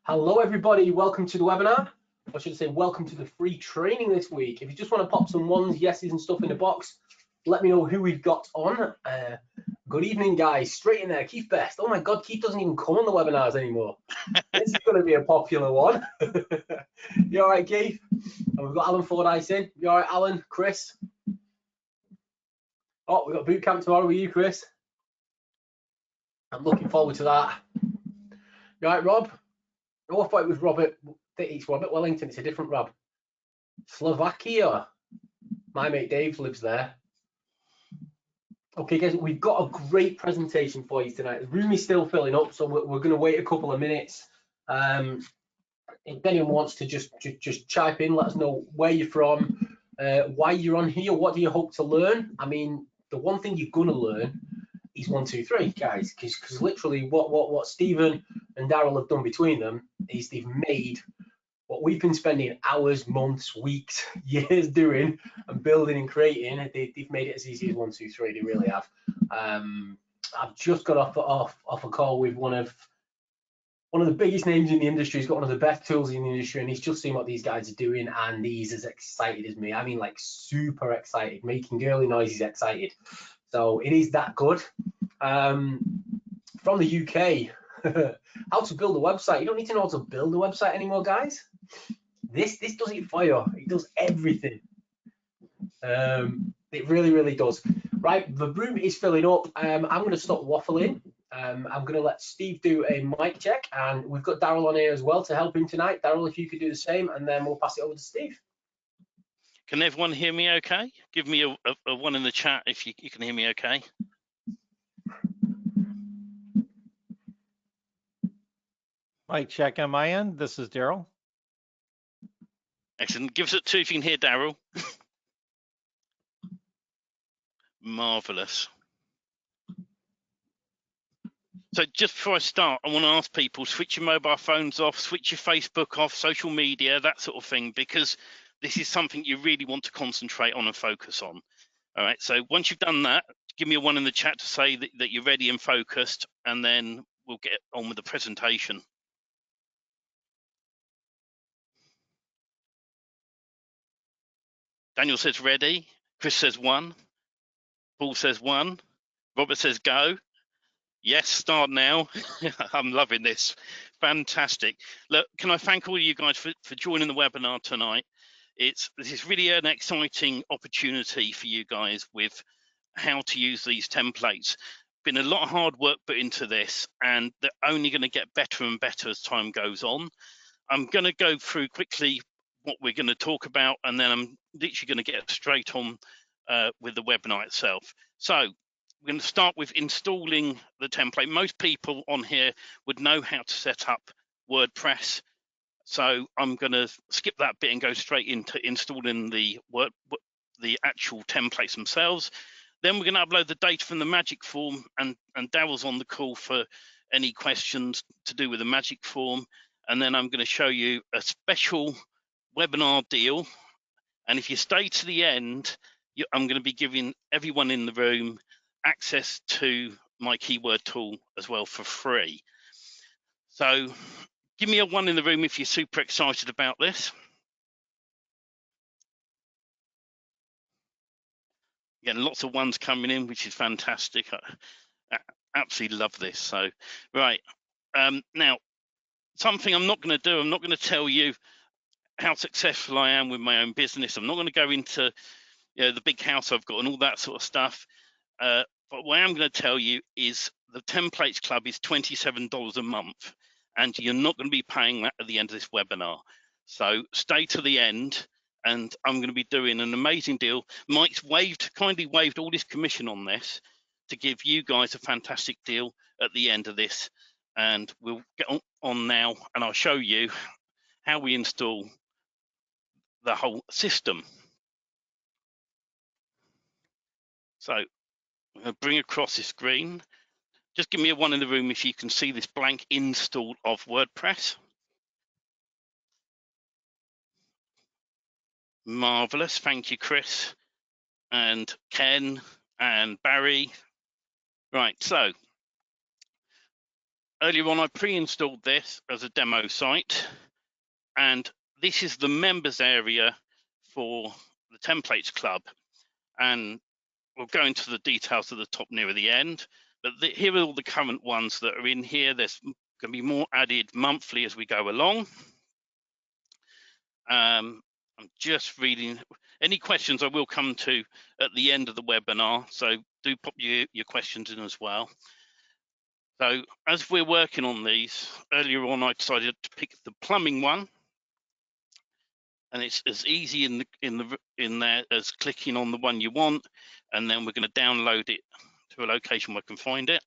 Hello everybody, welcome to the webinar. I should say welcome to the free training this week. If you just want to pop some ones, yeses and stuff in the box, let me know who we've got on. Good evening guys, straight in there, Keith Best. Oh my God, Keith doesn't even come on the webinars anymore. This is going to be a popular one. You all right, Keith? And we've got Alan Fordyce in. You all right, Alan? Chris? Oh, we've got boot camp tomorrow with you, Chris. I'm looking forward to that. You all right, Rob? Oh, I thought it was Robert. It's Robert Wellington. It's a different Rob. Slovakia. My mate Dave lives there. Okay, guys, we've got a great presentation for you tonight. The room is still filling up, so we're going to wait a couple of minutes. If anyone wants to just chime in, let us know where you're from, why you're on here, what do you hope to learn. I mean, the one thing you're going to learn is 1, 2, 3, guys, because literally what Stephen and Daryl have done between them is they've made what we've been spending hours, months, weeks, years doing and building and creating. They've made it as easy as 1, 2, 3. They really have. I've just got off a call with one of the biggest names in the industry. He's got one of the best tools in the industry, and he's just seen what these guys are doing, and he's as excited as me. I mean, like super excited, making girly noises excited. So it is that good. From the UK, how to build a website. You don't need to know how to build a website anymore, guys. This does it for you. It does everything. It really does. Right, the room is filling up. I'm going to stop waffling. I'm going to let Steve do a mic check, and we've got Daryl on here as well to help him tonight. Daryl, if you could do the same, and then we'll pass it over to Steve. Can everyone hear me okay? Give me a one in the chat if you can hear me okay. Mic check on my end. This is Daryl. Excellent. Give us a 2 if you can hear Daryl. Marvelous. So just before I start, I want to ask people, switch your mobile phones off, switch your Facebook off, social media, that sort of thing, because this is something you really want to concentrate on and focus on. All right, so once you've done that, give me a 1 in the chat to say that you're ready and focused, and then we'll get on with the presentation. Daniel says ready, Chris says 1, Paul says 1, Robert says go. Yes, start now. I'm loving this. Fantastic. Look, can I thank all of you guys for joining the webinar tonight. This is really an exciting opportunity for you guys with how to use these templates. Been a lot of hard work put into this, and they're only going to get better and better as time goes on. I'm going to go through quickly what we're going to talk about, and then I'm literally going to get straight on with the webinar itself. So we're going to start with installing the template. Most people on here would know how to set up WordPress. So I'm going to skip that bit and go straight into installing the actual templates themselves. Then we're going to upload the data from the Magic Form, and Daryl's on the call for any questions to do with the Magic Form. And then I'm going to show you a special webinar deal. And if you stay to the end, I'm going to be giving everyone in the room access to my keyword tool as well for free. So give me a 1 in the room if you're super excited about this. Again, lots of 1s coming in, which is fantastic. I absolutely love this. So, right. Now, something I'm not going to do, I'm not going to tell you how successful I am with my own business. I'm not going to go into the big house I've got and all that sort of stuff. But what I am going to tell you is the Templates Club is $27 a month, and you're not going to be paying that at the end of this webinar. So stay to the end, and I'm going to be doing an amazing deal. Mike's kindly waived all his commission on this to give you guys a fantastic deal at the end of this. And we'll get on now, and I'll show you how we install the whole system. So I'm going to bring across the screen. Just give me a 1 in the room if you can see this blank install of WordPress. Marvelous. Thank you, Chris and Ken and Barry. Right, so earlier on I pre-installed this as a demo site, and this is the members area for the templates club, and we'll go into the details at the top near the end, but here are all the current ones that are in here. There's going to be more added monthly as we go along. I'm just reading. Any questions I will come to at the end of the webinar, so do pop your questions in as well. So as we're working on these, earlier on I decided to pick the plumbing one, and it's as easy in there as clicking on the one you want, and then we're going to download it to a location where I can find it.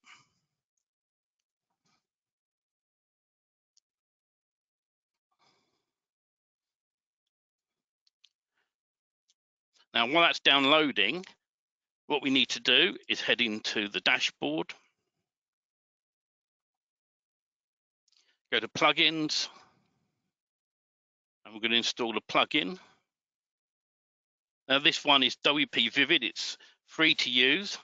Now, while that's downloading, what we need to do is head into the dashboard, go to plugins, and we're going to install a plugin. Now, this one is WP Vivid. It's free to use.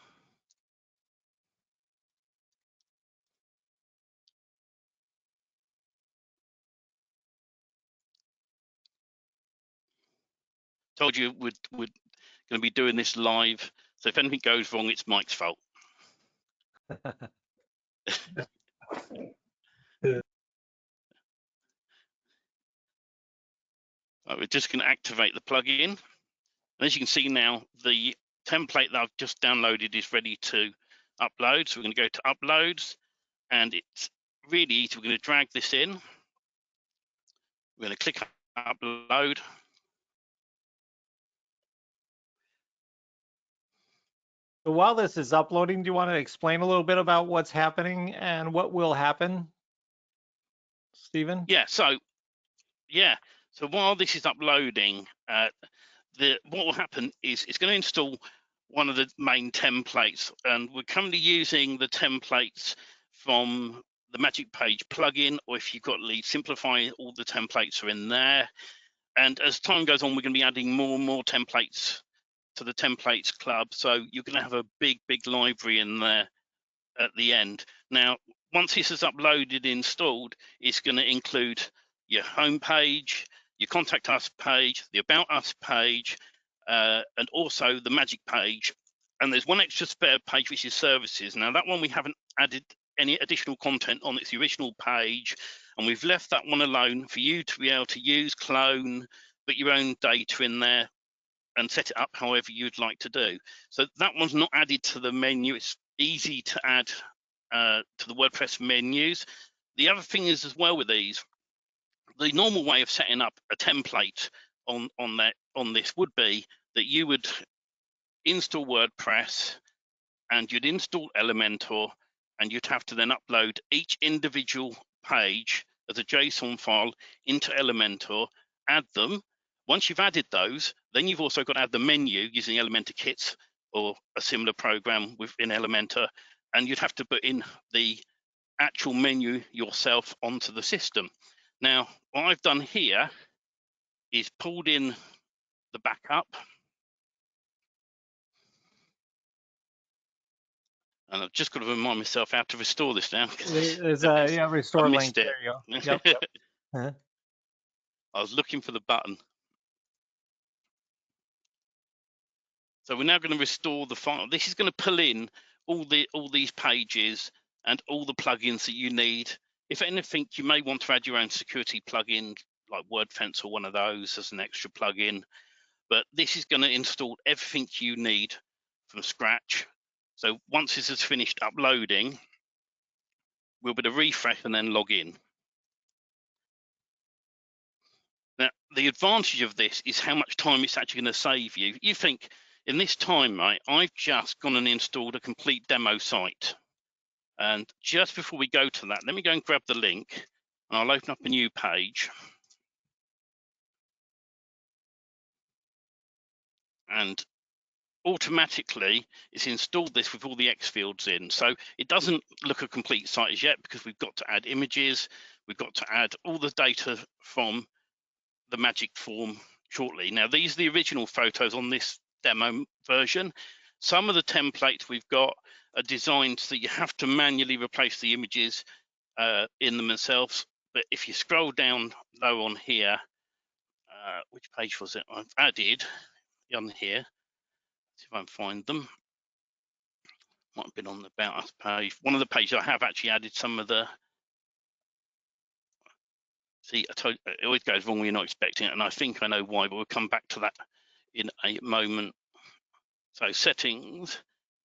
Told you we're going to be doing this live, so if anything goes wrong, it's Mike's fault. Right, we're just going to activate the plugin. And as you can see now, the template that I've just downloaded is ready to upload. So we're going to go to uploads, and it's really easy. We're going to drag this in. We're going to click upload. So while this is uploading, do you want to explain a little bit about what's happening and what will happen, Stephen? Yeah, so while this is uploading, what will happen is it's going to install one of the main templates, and we're currently using the templates from the Magic Page plugin, or if you've got Lead Simplify, all the templates are in there. And as time goes on, we're going to be adding more and more templates to the templates club, so you're going to have a big library in there at the end. Now, once this is uploaded, installed, it's going to include your home page, your contact us page, the about us page, and also the Magic page. And there's one extra spare page, which is services. Now, that one we haven't added any additional content on. It's the original page, and we've left that one alone for you to be able to use, clone, put your own data in there, and set it up however you'd like to do. So that one's not added to the menu. It's easy to add to the WordPress menus. The other thing is as well with these, the normal way of setting up a template on this would be that you would install WordPress and you'd install Elementor, and you'd have to then upload each individual page as a JSON file into Elementor, add them. Once you've added those, then you've also got to add the menu using Elementor Kits or a similar program within Elementor, and you'd have to put in the actual menu yourself onto the system. Now, what I've done here is pulled in the backup, and I've just got to remind myself how to restore this now. There's a restore link. There you go. Yep. Uh-huh. I was looking for the button. So we're now going to restore the file. This is going to pull in all these pages and all the plugins that you need. If anything, you may want to add your own security plugin, like WordFence or one of those as an extra plugin. But this is going to install everything you need from scratch. So once this is finished uploading, we'll be able to refresh and then log in. Now, the advantage of this is how much time it's actually going to save you. You think, in this time, right, I've just gone and installed a complete demo site. And just before we go to that, let me go and grab the link, and I'll open up a new page. And automatically, it's installed this with all the X fields in. So it doesn't look a complete site as yet, because we've got to add images, we've got to add all the data from the Magic form shortly. Now, these are the original photos on this demo version. Some of the templates we've got are designed so that you have to manually replace the images in them themselves. But if you scroll down low on here, which page was it? I've added on here. See if I can find them. Might have been on the About Us page. One of the pages I have actually added some of the. See, I told you, it always goes wrong when you're not expecting it, and I think I know why, but we'll come back to that in a moment. So settings.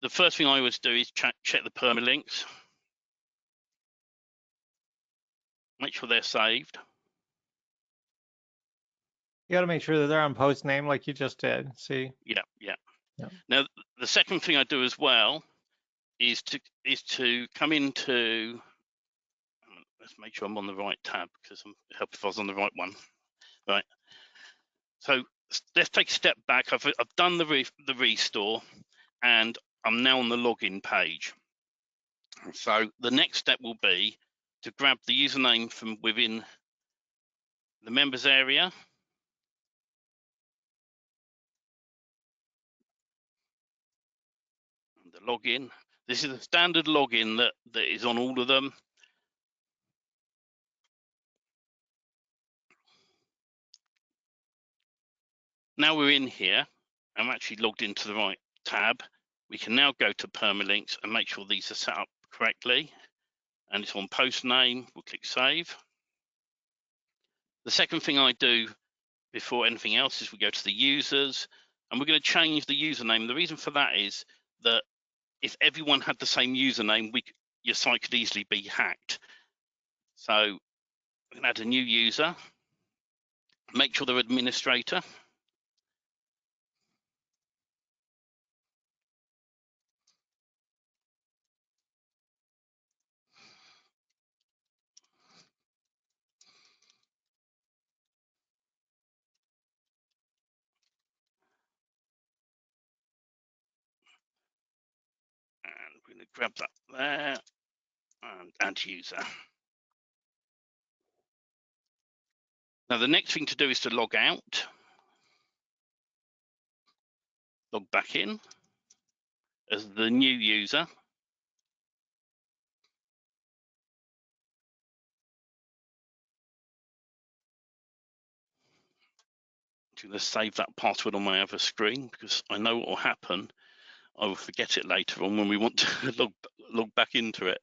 The first thing I always do is check the permalinks. Make sure they're saved. You got to make sure that they're on post name like you just did. See? Yeah. Yeah. Now, the second thing I do as well is to come into. Let's make sure I'm on the right tab because I'm help if I was on the right one. Right. So let's take a step back. I've done the restore, and I'm now on the login page. So the next step will be to grab the username from within the members area. The login. This is a standard login that is on all of them. Now we're in here. I'm actually logged into the right tab. We can now go to permalinks and make sure these are set up correctly. And it's on post name. We'll click save. The second thing I do before anything else is we go to the users, and we're going to change the username. The reason for that is that if everyone had the same username, your site could easily be hacked. So we can add a new user, make sure they're administrator. And we're going to grab that there and add user. Now the next thing to do is to log out, log back in as the new user. I'm going to save that password on my other screen because I know what will happen. I will forget it later on when we want to log back into it.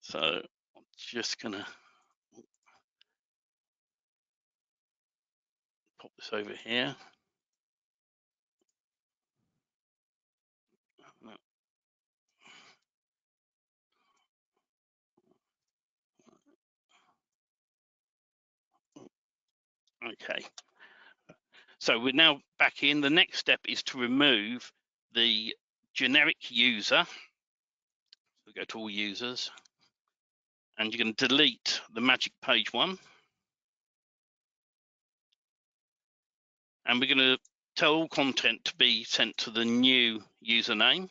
So I'm just going to pop this over here. Okay. So we're now back in. The next step is to remove the generic user. So go to all users, and you're going to delete the magic page one. And we're going to tell all content to be sent to the new username.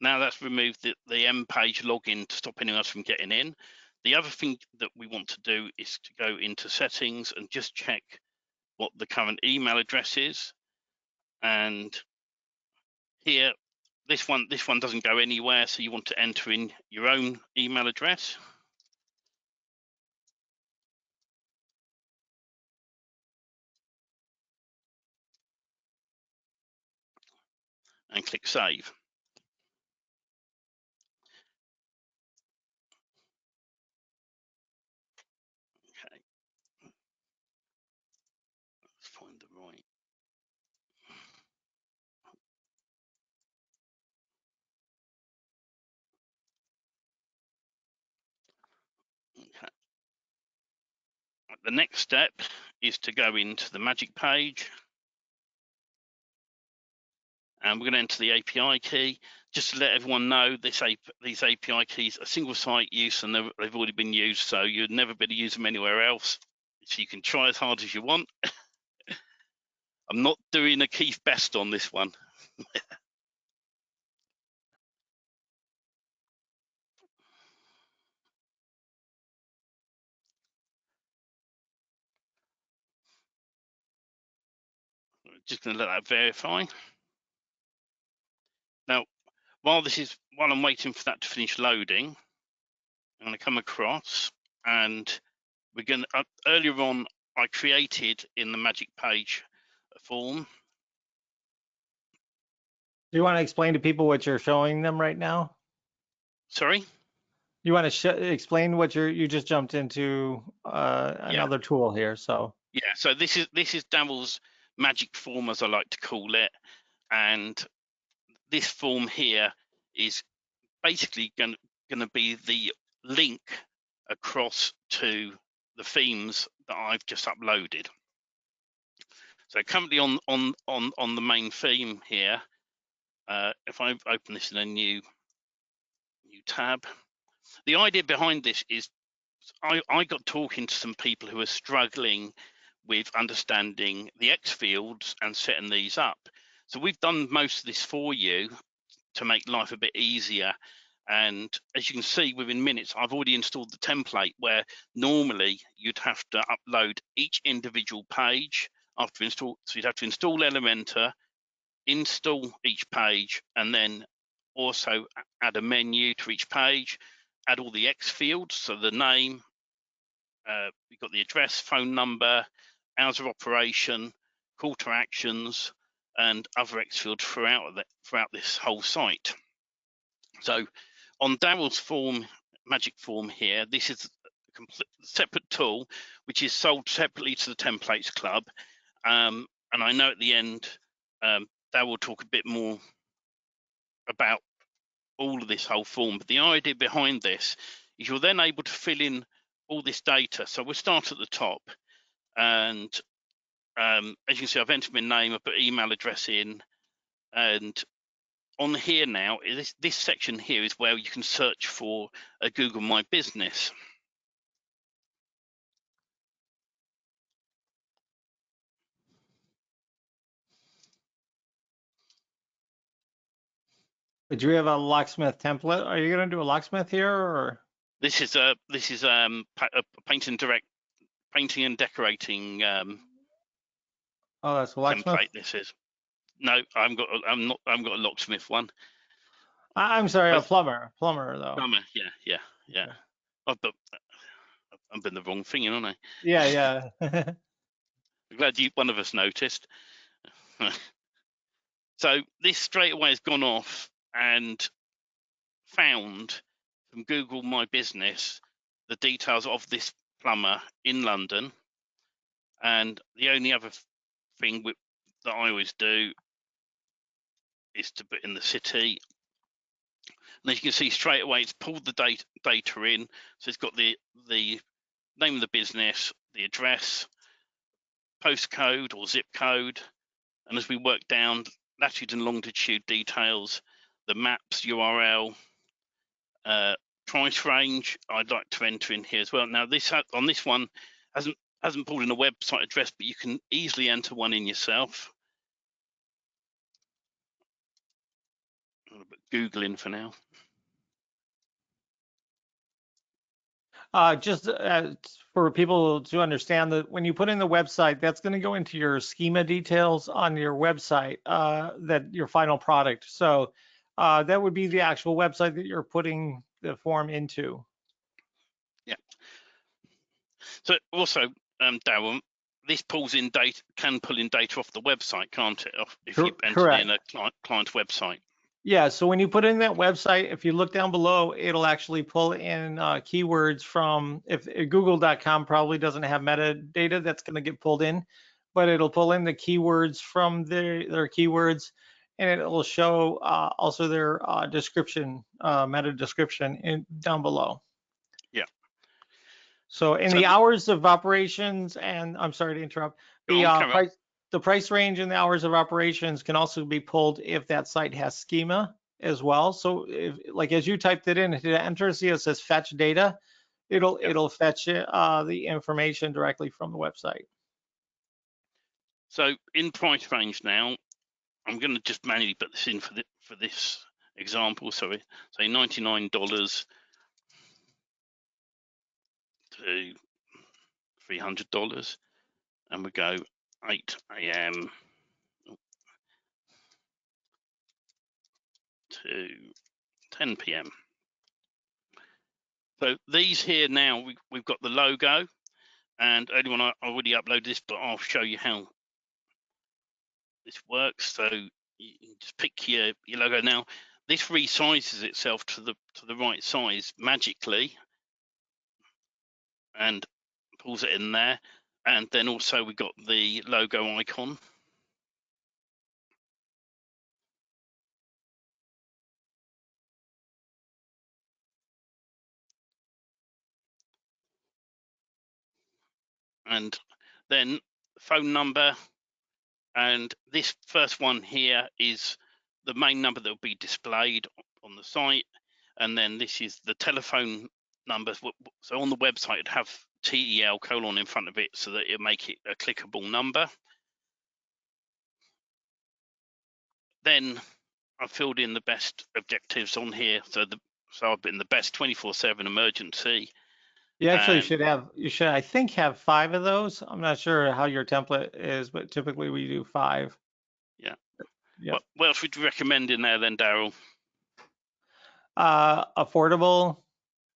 Now that's removed the M page login to stop anyone else from getting in. The other thing that we want to do is to go into settings and just check what the current email address is. And here, this one doesn't go anywhere, so you want to enter in your own email address. And click save. Okay. Let's find the right. Okay. The next step is to go into the magic page. And we're going to enter the API key. Just to let everyone know, these API keys are single site use and they've already been used, so you'd never be able to use them anywhere else. So you can try as hard as you want. I'm not doing a Keith Best on this one. Just going to let that verify. Now, while I'm waiting for that to finish loading, I'm going to come across, and we're going to, earlier on, I created in the Magic Page form. Do you want to explain to people what you're showing them right now? Sorry? You want to explain what you just jumped into another tool here, so. Yeah, so this is Daryl's magic form, as I like to call it, and this form here is basically going to be the link across to the themes that I've just uploaded. So currently on the main theme here, if I open this in a new tab, the idea behind this is I got talking to some people who are struggling with understanding the X fields and setting these up. So we've done most of this for you to make life a bit easier. And as you can see, within minutes, I've already installed the template where normally you'd have to upload each individual page after install. So you'd have to install Elementor, install each page, and then also add a menu to each page, add all the X fields, so the name, we've got the address, phone number, hours of operation, call to actions, and other X fields throughout this whole site. So on Daryl's form, magic form here, this is a complete separate tool which is sold separately to the Templates Club. And I know at the end, Daryl will talk a bit more about all of this whole form. But the idea behind this is you're then able to fill in all this data. So we'll start at the top, and as you can see, I've entered my name, I put email address in, and on here now, this section here is where you can search for a Google My Business. Do you have a locksmith template? Are you going to do a locksmith here, or? This is painting and decorating Oh, that's a locksmith. template. This is no, I've got a locksmith one. I'm sorry, a plumber though. Plumber, yeah. I've been the wrong thing, haven't I? Yeah. I'm glad one of us noticed. So this straight away has gone off and found from Google My Business the details of this plumber in London. And the only other thing that I always do is to put in the city. And as you can see straight away, it's pulled the data in. So it's got the name of the business, the address, postcode or zip code. And as we work down, latitude and longitude details, the maps URL, price range, I'd like to enter in here as well. Now this on this one hasn't pulled in a website address, but you can easily enter one in yourself. I'm going to put Google in for now. Just for people to understand that when you put in the website, that's going to go into your schema details on your website, that your final product. So that would be the actual website that you're putting the form into. Yeah. So also, Darryl, this pulls in data, can pull in data off the website, can't it? If you enter in a client website. Yeah, so when you put in that website, if you look down below, it'll actually pull in keywords from, if google.com probably doesn't have metadata that's going to get pulled in, but it'll pull in the keywords from their keywords, and it'll show also their description, meta description down below. Yeah. So in the hours of operations, and I'm sorry to interrupt, the price range and the hours of operations can also be pulled if that site has schema as well. So if, like, as you typed it in, to enter, see it says fetch data, it'll fetch the information directly from the website. So in price range now, I'm going to just manually put this in for this example. So say $99 to $300, and we go 8 a.m. to 10 p.m. So these here now, we've got the logo, and earlier on I already uploaded this, but I'll show you how this works. So you just pick your logo. Now this resizes itself to the right size magically, and pulls it in there. And then also we got the logo icon. And then phone number, and this first one here is the main number that will be displayed on the site, and then this is the telephone numbers. So on the website it'd have TEL : in front of it so that it'll make it a clickable number. Then I filled in the best objectives on here, so I've been the best 24/7 emergency. You actually should have, I think, have 5 of those. I'm not sure how your template is, but typically we do 5. Yeah. Yep. What else would you recommend in there then, Daryl? Affordable,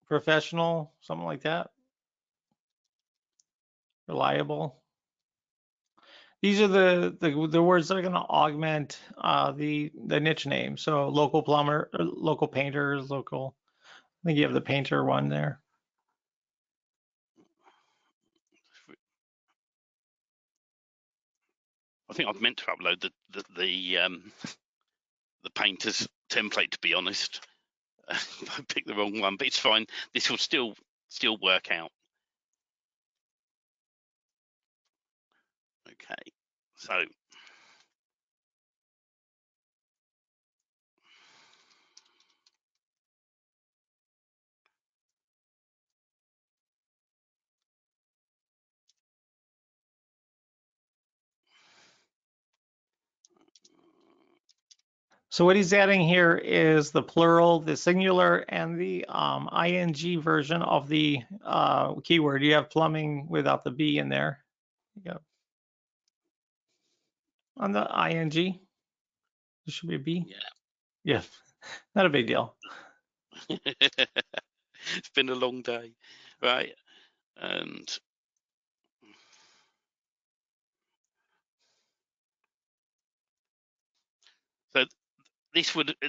professional, something like that. Reliable. These are the words that are going to augment the niche name. So local plumber, local painters, local. I think you have the painter one there. I think I've meant to upload the painter's template, to be honest. I picked the wrong one, but it's fine. This will still work out. Okay, so So what he's adding here is the plural, the singular, and the ing version of the keyword. You have plumbing without the B in there. Yep. On the ing, there should be a B. yeah. Yeah, not a big deal. It's been a long day, right? And so at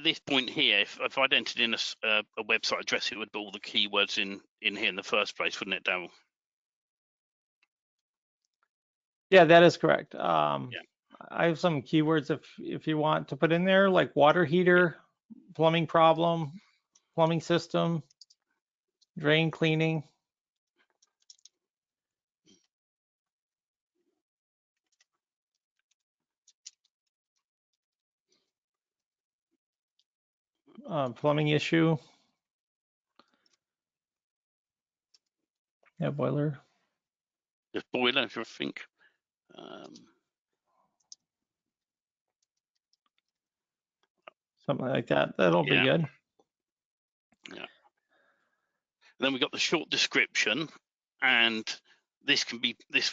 this point here, if I'd entered in a website address, it would put all the keywords in here in the first place, wouldn't it, Daryl? Yeah, that is correct. Yeah. I have some keywords if you want to put in there, like water heater, plumbing problem, plumbing system, drain cleaning. Plumbing issue. Yeah, boiler. Just boiler, I think. Something like that. That'll be good. Yeah. Then we got the short description, and this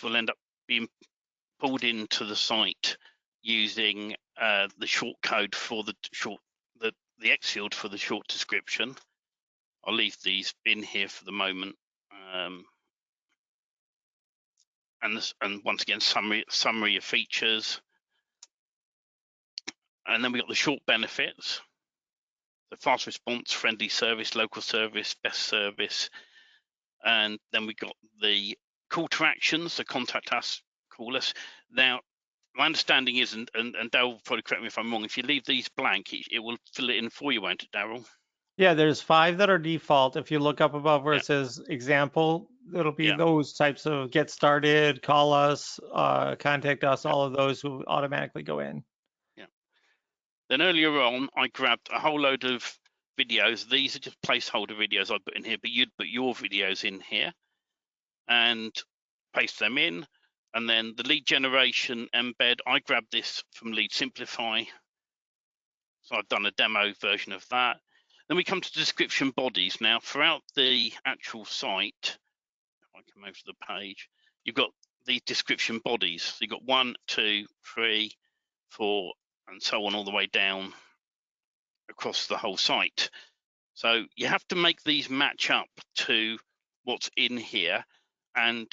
will end up being pulled into the site using the short code for the X field for the short description. I'll leave these in here for the moment. And once again, summary of features. And then we got the short benefits. The fast response, friendly service, local service, best service. And then we got the call to actions, so contact us, call us. Now, my understanding is, and Daryl will probably correct me if I'm wrong, if you leave these blank, it will fill it in for you, won't it, Daryl? Yeah, there's 5 that are default. If you look up above where it says example, it'll be those types of get started, call us, contact us, all of those will automatically go in. Yeah. Then earlier on, I grabbed a whole load of videos. These are just placeholder videos I put in here, but you'd put your videos in here and paste them in. And then the lead generation embed, I grabbed this from Lead Simplify. So I've done a demo version of that. Then we come to description bodies. Now, throughout the actual site, if I come over to the page, you've got the description bodies. So you've got 1, 2, 3, 4, and so on all the way down across the whole site. So you have to make these match up to what's in here, and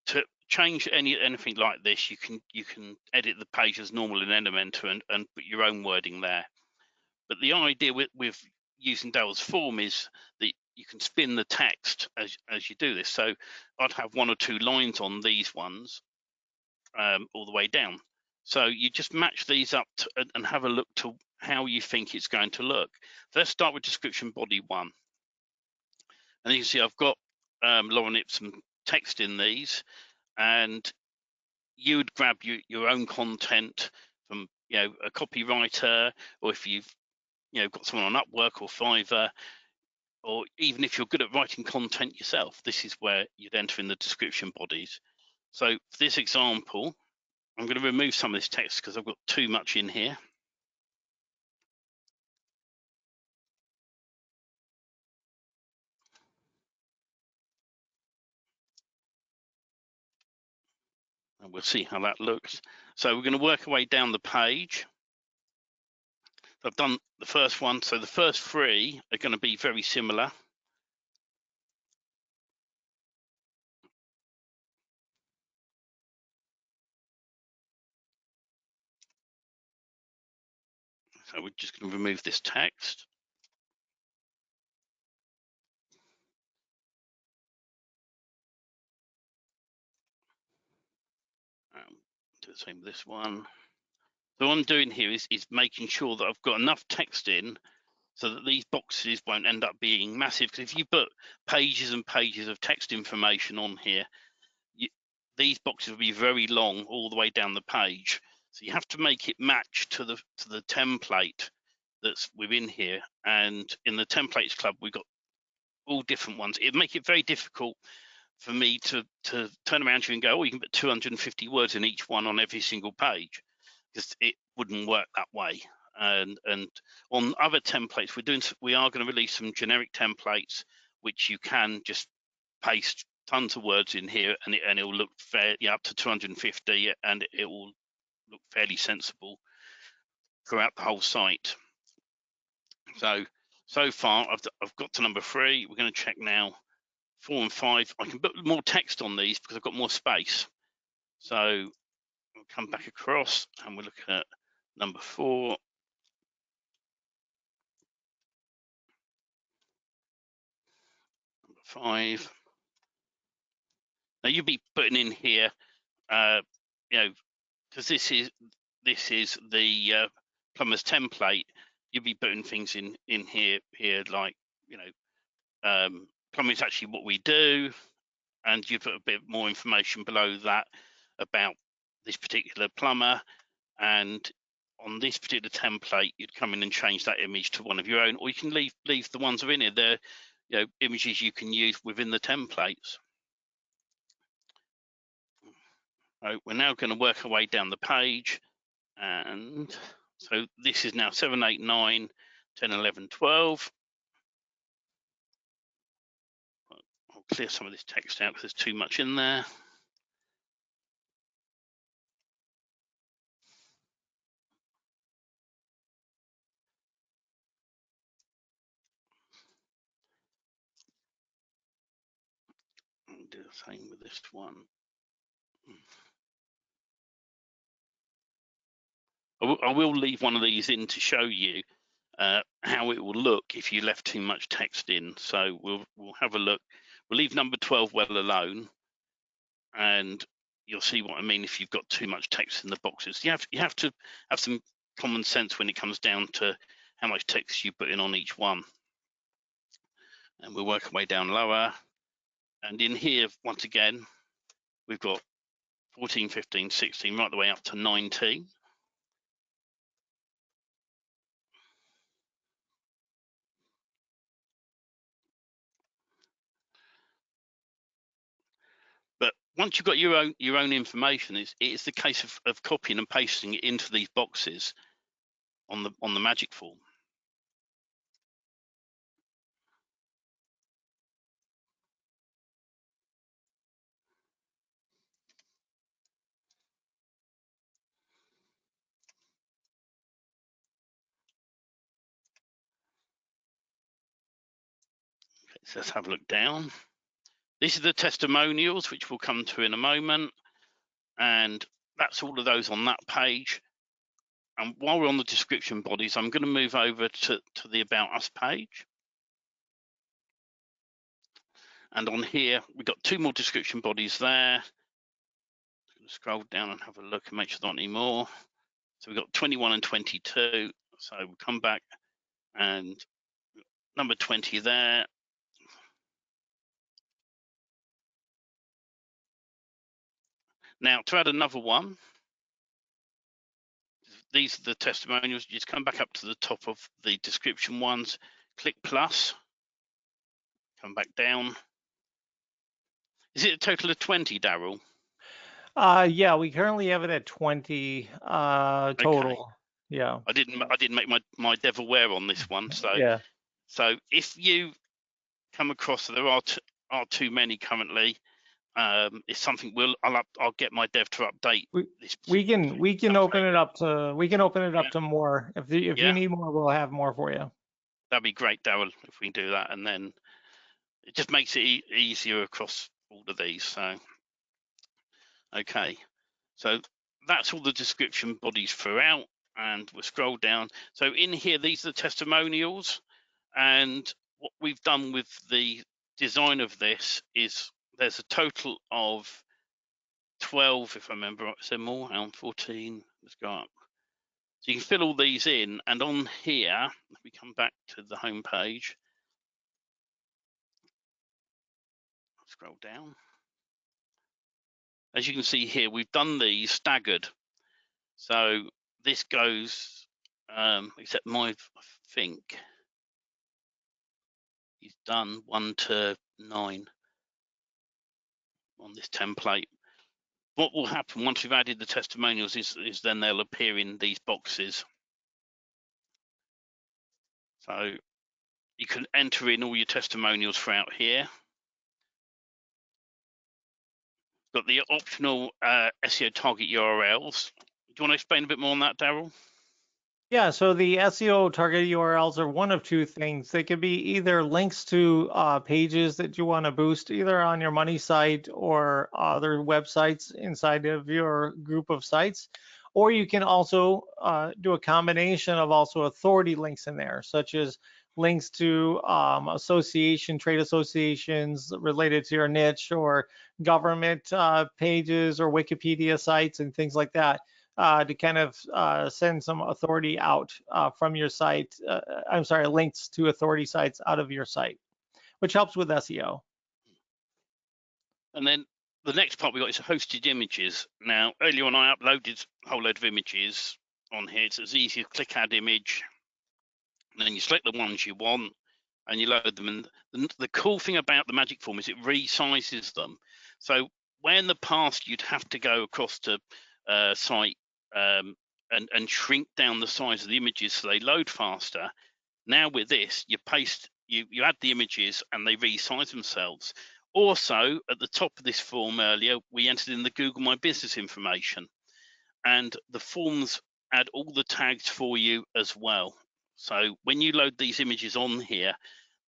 to change anything like this, you can edit the page as normal in Elementor and put your own wording there. But the idea with using Dale's form is that you can spin the text as you do this. So I'd have 1 or 2 lines on these ones all the way down. So you just match these up and have a look to how you think it's going to look. So let's start with description body 1. And you can see I've got Lauren Ipsum text in these, and you would grab your own content from a copywriter, or if you've got someone on Upwork or Fiverr, or even if you're good at writing content yourself, this is where you'd enter in the description bodies. So for this example, I'm going to remove some of this text because I've got too much in here. And we'll see how that looks. So we're going to work our way down the page. I've done the first one, so the first 3 are going to be very similar. So we're just going to remove this text. Do the same with this one. So what I'm doing here is making sure that I've got enough text in so that these boxes won't end up being massive. Because if you put pages and pages of text information on here, these boxes will be very long all the way down the page. So you have to make it match to the template that's within here. And in the templates club, we've got all different ones. It'd make it very difficult for me to turn around to you and go, oh, you can put 250 words in each one on every single page, because it wouldn't work that way. And on other templates, we are going to release some generic templates which you can just paste tons of words in here, and it will look fair, up to 250, and it will look fairly sensible throughout the whole site. So far I've got to number 3. We're going to check now 4 and 5. I can put more text on these because I've got more space. So we'll come back across and we'll look at number 4. Number 5. Now you'll be putting in here, because this is the plumber's template. You'll be putting things in here like, plumbing is actually what we do, and you put a bit more information below that about this particular plumber. And on this particular template, you'd come in and change that image to one of your own, or you can leave the ones that are in here. They're images you can use within the templates. So we're now going to work our way down the page, and so this is now 7, 8, 9, 10, 11, 12. I'll clear some of this text out because there's too much in there. I'll do the same with this one. I will leave one of these in to show you how it will look if you left too much text in. So we'll have a look. We'll leave number 12 well alone, and you'll see what I mean if you've got too much text in the boxes. You have to have some common sense when it comes down to how much text you put in on each one. And we'll work our way down lower. And in here, once again, we've got 14, 15, 16, right the way up to 19. But once you've got your own information, it's the case of copying and pasting it into these boxes on the magic form. So let's have a look down. These are the testimonials, which we'll come to in a moment. And that's all of those on that page. And while we're on the description bodies, I'm going to move over to the About Us page. And on here, we've got 2 more description bodies there. I'm going to scroll down and have a look and make sure there aren't any more. So we've got 21 and 22. So we'll come back and number 20 there. Now, to add another one, these are the testimonials. You just come back up to the top of the description ones, click plus, come back down. Is it a total of 20, Daryl? Yeah, we currently have it at 20 total. Okay. Yeah. I didn't make my dev aware on this one. So Yeah. So if you come across there are too many currently, it's something I'll get my dev to update this. We can open it up to more. If you need more, we'll have more for you. That'd be great, Daryl, if we can do that, and then it just makes it easier across all of these. So okay, so that's all the description bodies throughout, and we'll scroll down. So in here, these are the testimonials, and what we've done with the design of this is there's a total of 12, if I remember right. So more, 14, let's go up. So you can fill all these in, and on here, if we come back to the home page, scroll down. As you can see here, we've done these staggered. So this goes, except I think he's done 1 to 9 on this template. What will happen once we've added the testimonials is then they'll appear in these boxes. So you can enter in all your testimonials throughout here. Got the optional SEO target URLs. Do you want to explain a bit more on that, Daryl? Yeah, so the SEO target URLs are one of 2 things. They could be either links to pages that you want to boost either on your money site or other websites inside of your group of sites. Or you can also do a combination of also authority links in there, such as links to trade associations related to your niche, or government pages or Wikipedia sites and things like that. To kind of send some authority out from your site. Links to authority sites out of your site, which helps with SEO. And then the next part we got is hosted images. Now, earlier on, I uploaded a whole load of images on here. So it's easy to click add image, and then you select the ones you want, and you load them. And the cool thing about the Magic Form is it resizes them. So where in the past you'd have to go across to site and shrink down the size of the images so they load faster. Now with this, you add the images and they resize themselves. Also, at the top of this form earlier, we entered in the Google My Business information, and the forms add all the tags for you as well. So when you load these images on here,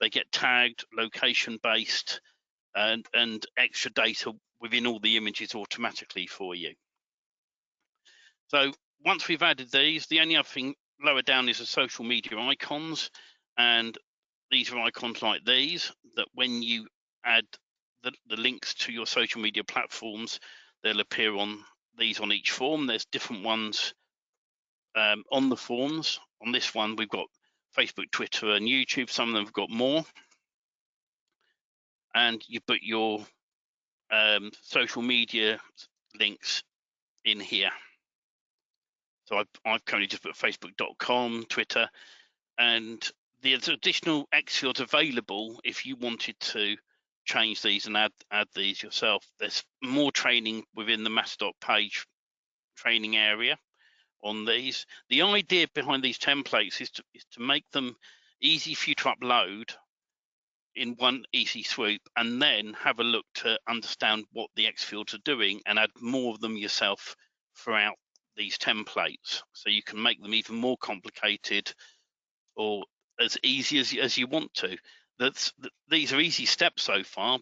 they get tagged, location based, and extra data within all the images automatically for you. So once we've added these, the only other thing lower down is the social media icons, and these are icons like these that when you add the links to your social media platforms, they'll appear on these on each form. There's different ones on the forms. On this one, we've got Facebook, Twitter, and YouTube. Some of them have got more, and you put your social media links in here. So I've currently just put facebook.com, Twitter, and there's additional extras available if you wanted to change these and add these yourself. There's more training within the Mastodon page training area on these. The idea behind these templates is to make them easy for you to upload in one easy swoop, and then have a look to understand what the X fields are doing and add more of them yourself throughout these templates, so you can make them even more complicated or as easy as you want to. these are easy steps so far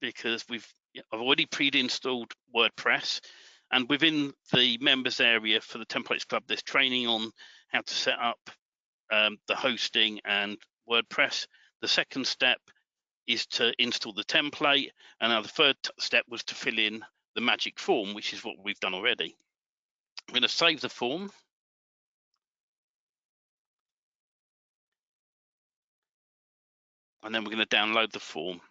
because I've already pre-installed WordPress, and within the members area for the Templates Club, there's training on how to set up the hosting and WordPress. The second step is to install the template, and now the third step was to fill in the magic form, which is what we've done already. I'm going to save the form. And then we're going to download the form.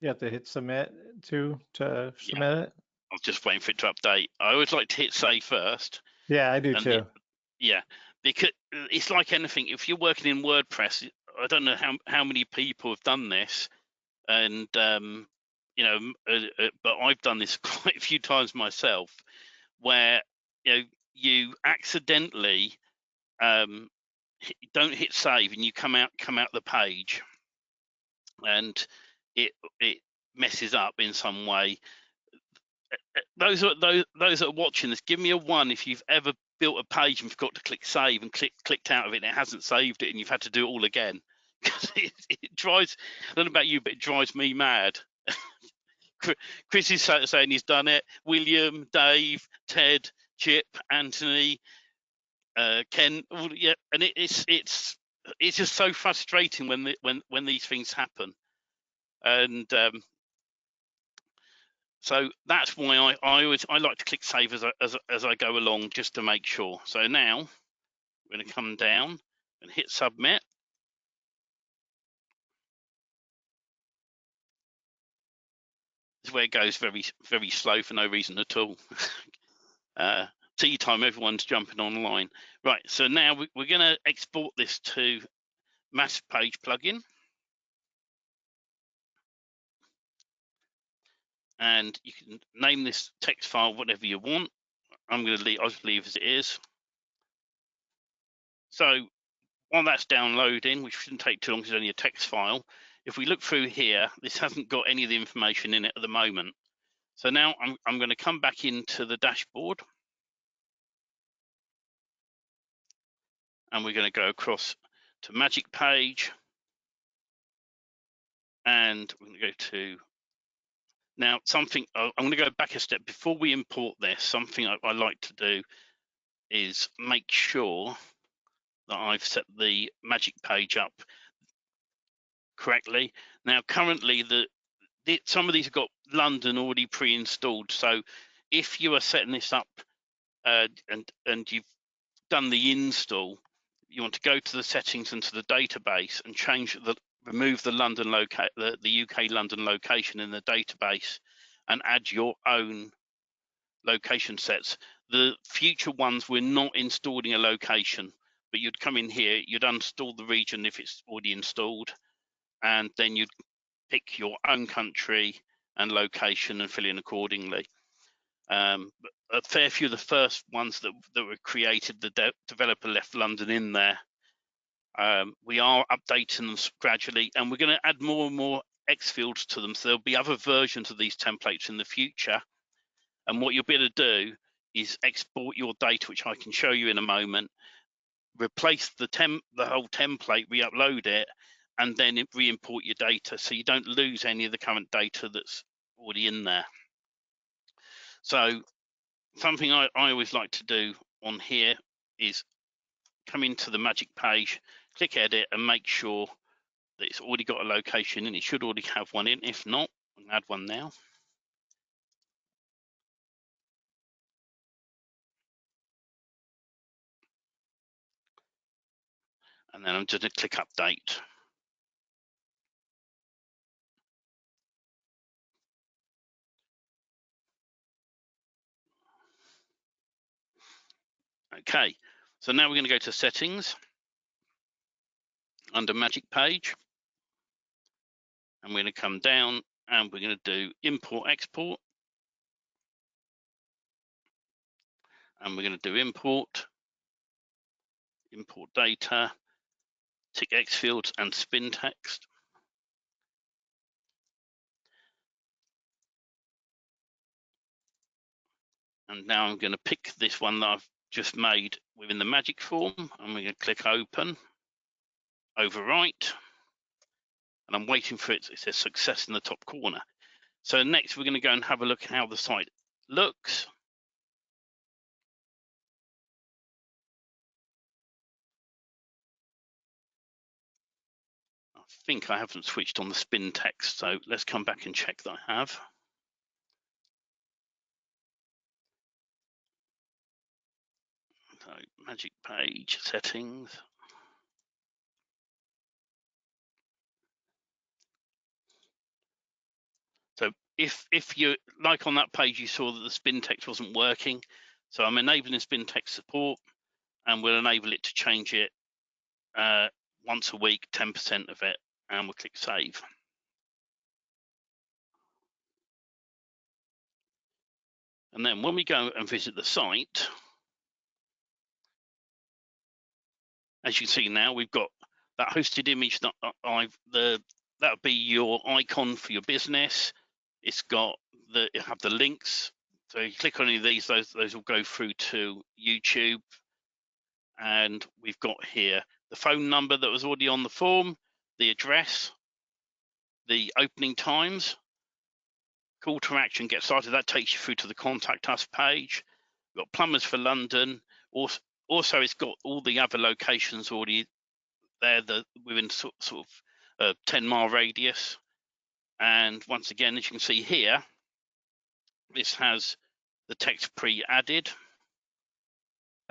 You have to hit submit to submit it. I'm just waiting for it to update. I always like to hit save first. Yeah, I do too. Yeah, because it's like anything. If you're working in WordPress, I don't know how many people have done this, and you know, but I've done this quite a few times myself, where you accidentally don't hit save and you come out the page, and it messes up in some way. Those that are watching this, give me a 1 if you've ever built a page and forgot to click save and clicked out of it and it hasn't saved it and you've had to do it all again. Because it drives, I don't know about you, but it drives me mad. Chris is saying he's done it. William, Dave, Ted, Chip, Anthony, Ken, yeah, and it's just so frustrating when these things happen. And so that's why I like to click save as I go along, just to make sure. So now we're going to come down and hit submit. This is where it goes very slow for no reason at all. Tea time, everyone's jumping online. Right, so now we're going to export this to Mass Page plugin. And you can name this text file whatever you want. I'm going to I'll just leave as it is. So while that's downloading, which shouldn't take too long because it's only a text file, if we look through here, this hasn't got any of the information in it at the moment. So now I'm going to come back into the dashboard, and we're going to go across to Magic Page, and we're going to go to now something. I'm going to go back a step before we import this. Something I like to do is make sure that I've set the Magic Page up correctly. Now, currently, some of these have got London already pre-installed. So, if you are setting this up and you've done the install, you want to go to the settings and to the database and remove the London the UK London location in the database, and add your own location sets. The future ones, we're not installing a location, but you'd come in here, you'd uninstall the region if it's already installed, and then you'd pick your own country and location and fill in accordingly. But a fair few of the first ones that were created, the developer left London in there. We are updating them gradually, and we're going to add more and more X fields to them. So there'll be other versions of these templates in the future. And what you'll be able to do is export your data, which I can show you in a moment, replace the whole template, re-upload it, and then re-import your data, so you don't lose any of the current data that's already in there. So something I always like to do on here is come into the Magic Page, click Edit, and make sure that it's already got a location in. It should already have one in. If not, we can add one now. And then I'm just going to click Update. Okay, so now we're going to go to Settings under Magic Page, and we're going to come down and we're going to do Import Export, and we're going to do Import Data, tick X fields and spin text. And now I'm going to pick this one that I've just made within the magic form. I'm going to click open, overwrite, and I'm waiting for it. It says success in the top corner. So next we're going to go and have a look at how the site looks. I think I haven't switched on the spin text, so let's come back and check that I have. So magic page settings. So if you like on that page, you saw that the spin text wasn't working. So I'm enabling spin text support, and we'll enable it to change it once a week, 10% of it, and we'll click save. And then when we go and visit the site, as you can see now, we've got that hosted image that that'll be your icon for your business. It's got it have the links. So you click on any of these, those will go through to YouTube. And we've got here the phone number that was already on the form, the address, the opening times, call to action, get started. That takes you through to the contact us page. We've got plumbers for London. Also, it's got all the other locations already there within sort of a 10-mile radius. And once again, as you can see here, this has the text pre-added.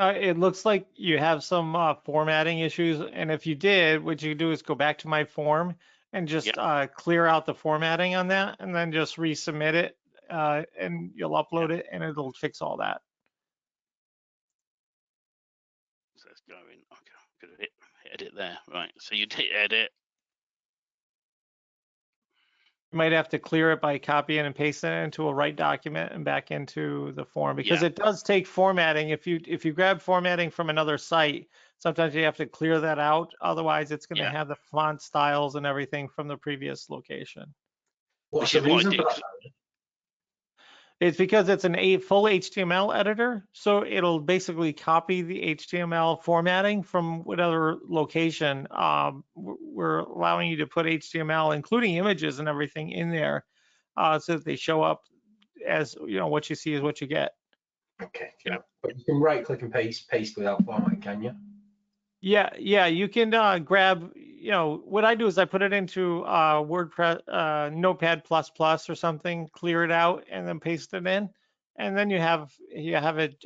It looks like you have some formatting issues, and if you did, what you do is go back to my form and just clear out the formatting on that, and then just resubmit it, and you'll upload it, and it'll fix all that. So let's go in. Okay, I'm gonna hit edit there. Right. So you'd hit edit. You might have to clear it by copying and pasting it into a Write document and back into the form, because it does take formatting. If you grab formatting from another site, sometimes you have to clear that out. Otherwise, it's going to have the font styles and everything from the previous location. What's the reason for that? It's because it's a full HTML editor, so it'll basically copy the HTML formatting from whatever location. We're allowing you to put HTML, including images and everything, in there, so that they show up as, what you see is what you get. Okay. Yeah. But you can right click and paste without formatting, can you? Yeah, you can grab, what I do is I put it into WordPress, Notepad++ or something, clear it out, and then paste it in, and then you have it,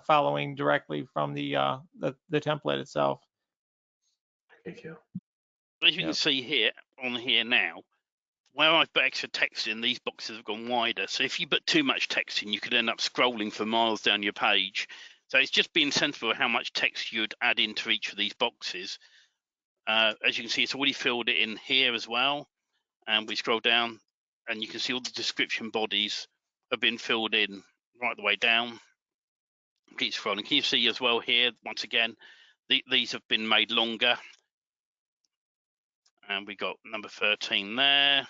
following directly from the template itself. Thank you. As you can see here on here now, where I've put extra text in, these boxes have gone wider. So if you put too much text in, you could end up scrolling for miles down your page. So it's just being sensible how much text you'd add into each of these boxes. As you can see, it's already filled it in here as well. And we scroll down and you can see all the description bodies have been filled in right the way down. Keep scrolling. Can you see as well here, once again, these have been made longer. And we got number 13 there.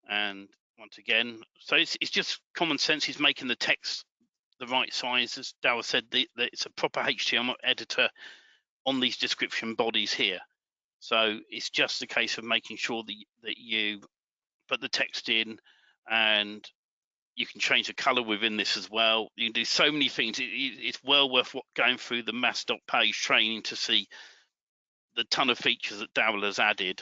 And once again, so it's just common sense. He's making the text the right size. As Darryl said, it's a proper HTML editor on these description bodies here. So it's just a case of making sure that you put the text in, and you can change the color within this as well. You can do so many things. It's well worth going through the Mass.page page training to see the ton of features that Darryl has added.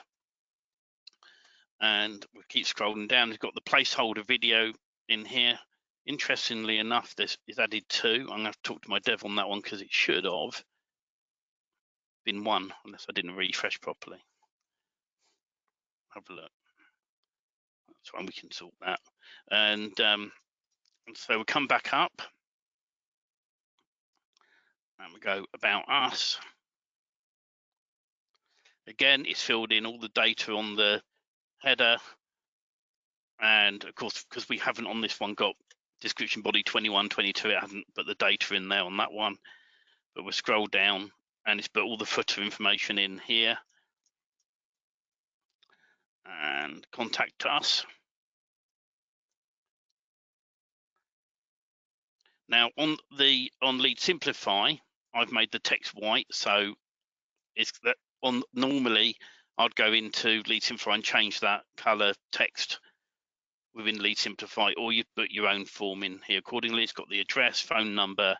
And we'll keep scrolling down. We've got the placeholder video in here. Interestingly enough, this is added 2. I'm going to have to talk to my dev on that one because it should have been 1 unless I didn't refresh properly. Have a look. That's one, we can sort that. And so we'll come back up and we go about us. Again, it's filled in all the data on the header. And of course, because we haven't on this one got description body 21, 22, it hasn't put the data in there on that one. But we'll scroll down and it's put all the footer information in here. And contact us. Now on Lead Simplify, I've made the text white, so it's that on normally I'd go into Lead Simplify and change that color text within Lead Simplify, or you put your own form in here accordingly. It's got the address, phone number,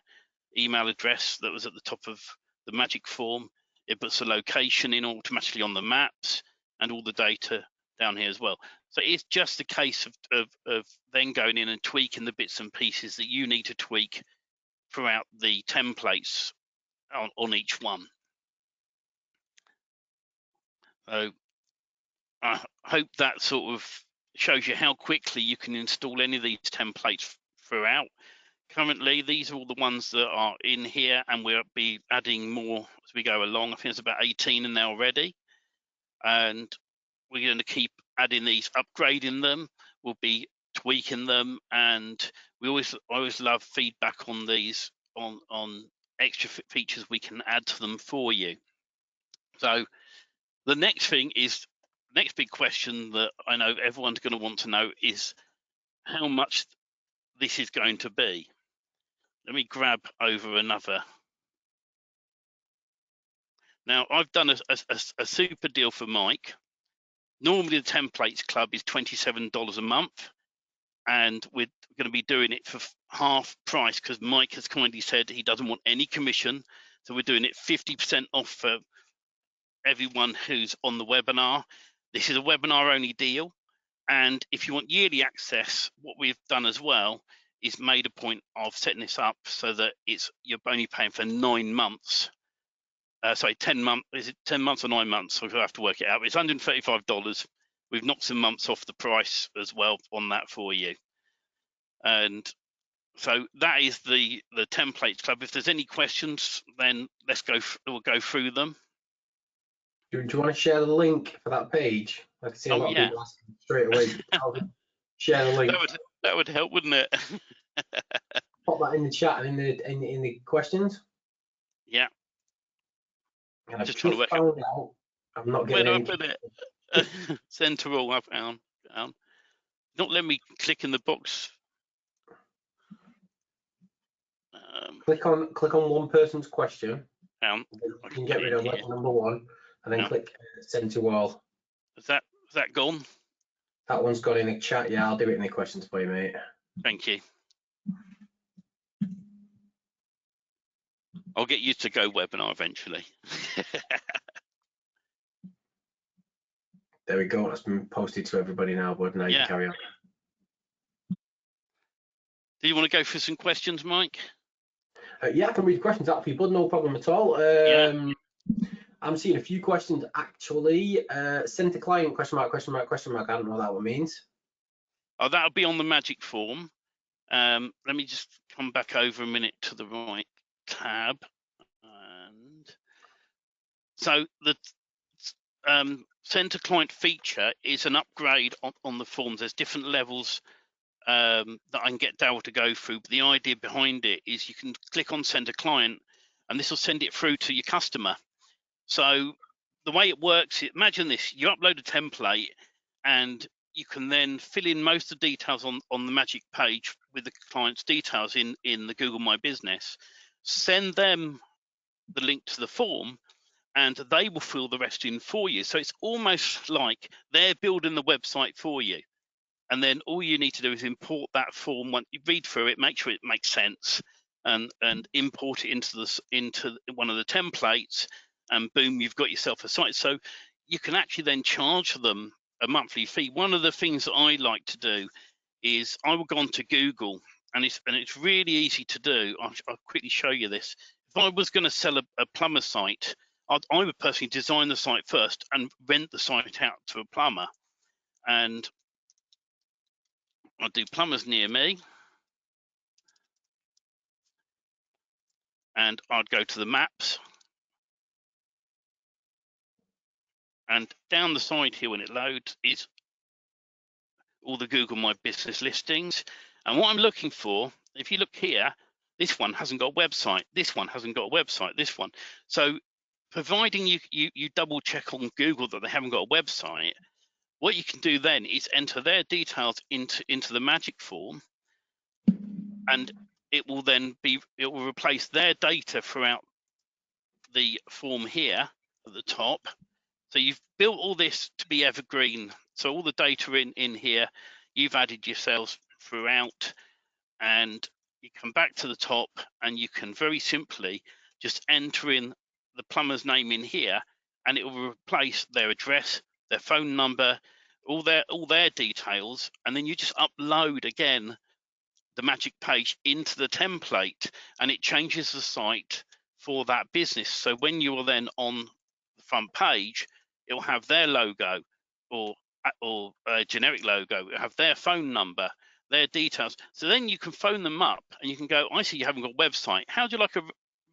email address that was at the top of the magic form. It puts the location in automatically on the maps and all the data down here as well. So it's just a case of then going in and tweaking the bits and pieces that you need to tweak throughout the templates on each one. So I hope that sort of shows you how quickly you can install any of these templates throughout. Currently, these are all the ones that are in here, and we'll be adding more as we go along. I think it's about 18 in there already, and we're going to keep adding these, upgrading them. We'll be tweaking them, and we always love feedback on these, on extra features we can add to them for you. So the next thing is, next big question that I know everyone's going to want to know is how much this is going to be. Let me grab over another. Now I've done a super deal for Mike. Normally the Templates Club is $27 a month, and we're going to be doing it for half price because Mike has kindly said he doesn't want any commission. So we're doing it 50% off for everyone who's on the webinar. This is a webinar only deal, and if you want yearly access, what we've done as well is made a point of setting this up so that you're only paying for 9 months. Sorry, 10 months. Is it 10 months or 9 months? So we'll have to work it out. It's $135. We've knocked some months off the price as well on that for you. And so that is the Templates Club. If there's any questions, then we'll go through them. Do you want to share the link for that page? I can see a lot of people asking straight away. Share the link. That would help, wouldn't it? Pop that in the chat and in the questions. Yeah. And I've just found out I'm not getting any. Send to all up down. Not let me click in the box. Click on one person's question. Down. You can get rid of number 1, and then click send to all. Is that gone? That one's gone in the chat. Yeah, I'll do it in the questions for you, mate. Thank you. I'll get you to go webinar eventually. There we go. That's been posted to everybody now, bud. Now you can carry on. Do you want to go for some questions, Mike? Yeah, I can read questions out for you, bud. No problem at all. I'm seeing a few questions actually. Send to client ? I don't know what that one means. Oh, that'll be on the magic form. Let me just come back over a minute to the right tab. And so the send to client feature is an upgrade on the forms. There's different levels that I can get Daryl to go through, but the idea behind it is you can click on send to client and this will send it through to your customer. So the way it works, imagine this: you upload a template and you can then fill in most of the details on the magic page with the client's details in the Google My Business, send them the link to the form, and they will fill the rest in for you. So it's almost like they're building the website for you. And then all you need to do is import that form. Once you read through it, make sure it makes sense, and import it into one of the templates, and boom, you've got yourself a site. So you can actually then charge them a monthly fee. One of the things that I like to do is I will go onto Google, and it's really easy to do. I'll quickly show you this. If I was going to sell a plumber site, I would personally design the site first and rent the site out to a plumber. And I'll do plumbers near me, and I'd go to the maps, and down the side here when it loads is all the Google My Business listings. And what I'm looking for, if you look here, this one hasn't got a website, this one hasn't got a website, this one. So providing you double check on Google that they haven't got a website, what you can do then is enter their details into the magic form, and it will then it will replace their data throughout the form here at the top. So you've built all this to be evergreen. So all the data in here, you've added yourselves throughout, and you come back to the top and you can very simply just enter in the plumber's name in here, and it will replace their address, their phone number, all their details, and then you just upload again the magic page into the template, and it changes the site for that business. So when you are then on the front page, it will have their logo or a generic logo. It'll have their phone number, their details. So then you can phone them up and you can go, I see you haven't got a website. How do you like to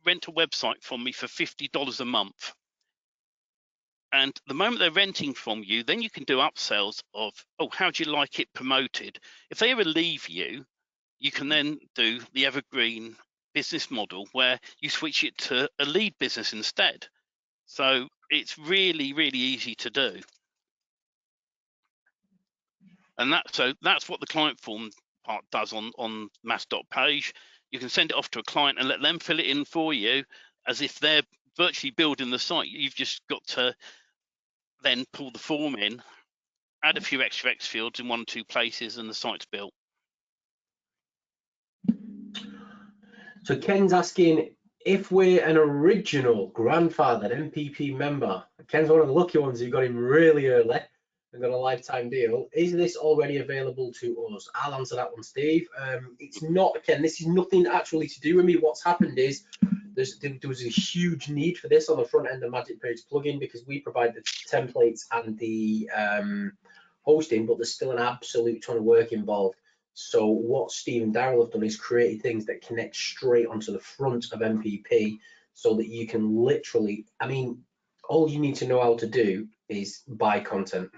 rent a website from me for $50 a month? And the moment they're renting from you, then you can do upsells of, oh, how do you like it promoted? If they ever leave you, you can then do the evergreen business model where you switch it to a lead business instead. So it's really, really easy to do. And that's what the client form part does on mass.page. You can send it off to a client and let them fill it in for you as if they're virtually building the site. You've just got to then pull the form in, add a few extra X fields in 1 or 2 places, and the site's built. So Ken's asking if we're an original grandfathered MPP member. Ken's one of the lucky ones who got him really early and got a lifetime deal. Is this already available to us? I'll answer that one, Steve. It's not, Ken. This is nothing actually to do with me. What's happened is there was a huge need for this on the front end of Magic Page plugin because we provide the templates and the hosting, but there's still an absolute ton of work involved. So what Steve and Daryl have done is created things that connect straight onto the front of MPP so that you can literally, I mean, all you need to know how to do is buy content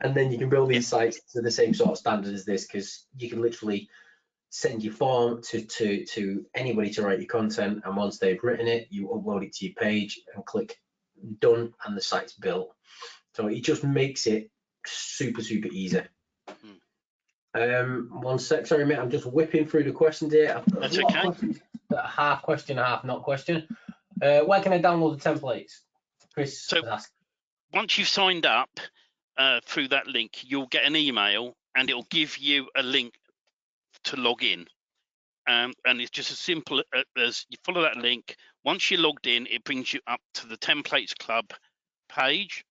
and then you can build these sites to the same sort of standard as this, because you can literally send your form to anybody to write your content, and once they've written it, you upload it to your page and click done and the site's built. So it just makes it super easy. One sec, sorry mate, I'm just whipping through the questions here. That's okay. Questions that are half question, half not question. Where can I download the templates? Chris, so once you've signed up through that link, you'll get an email and it'll give you a link to log in. And it's just as simple as you follow that link. Once you're logged in, it brings you up to the Templates Club page,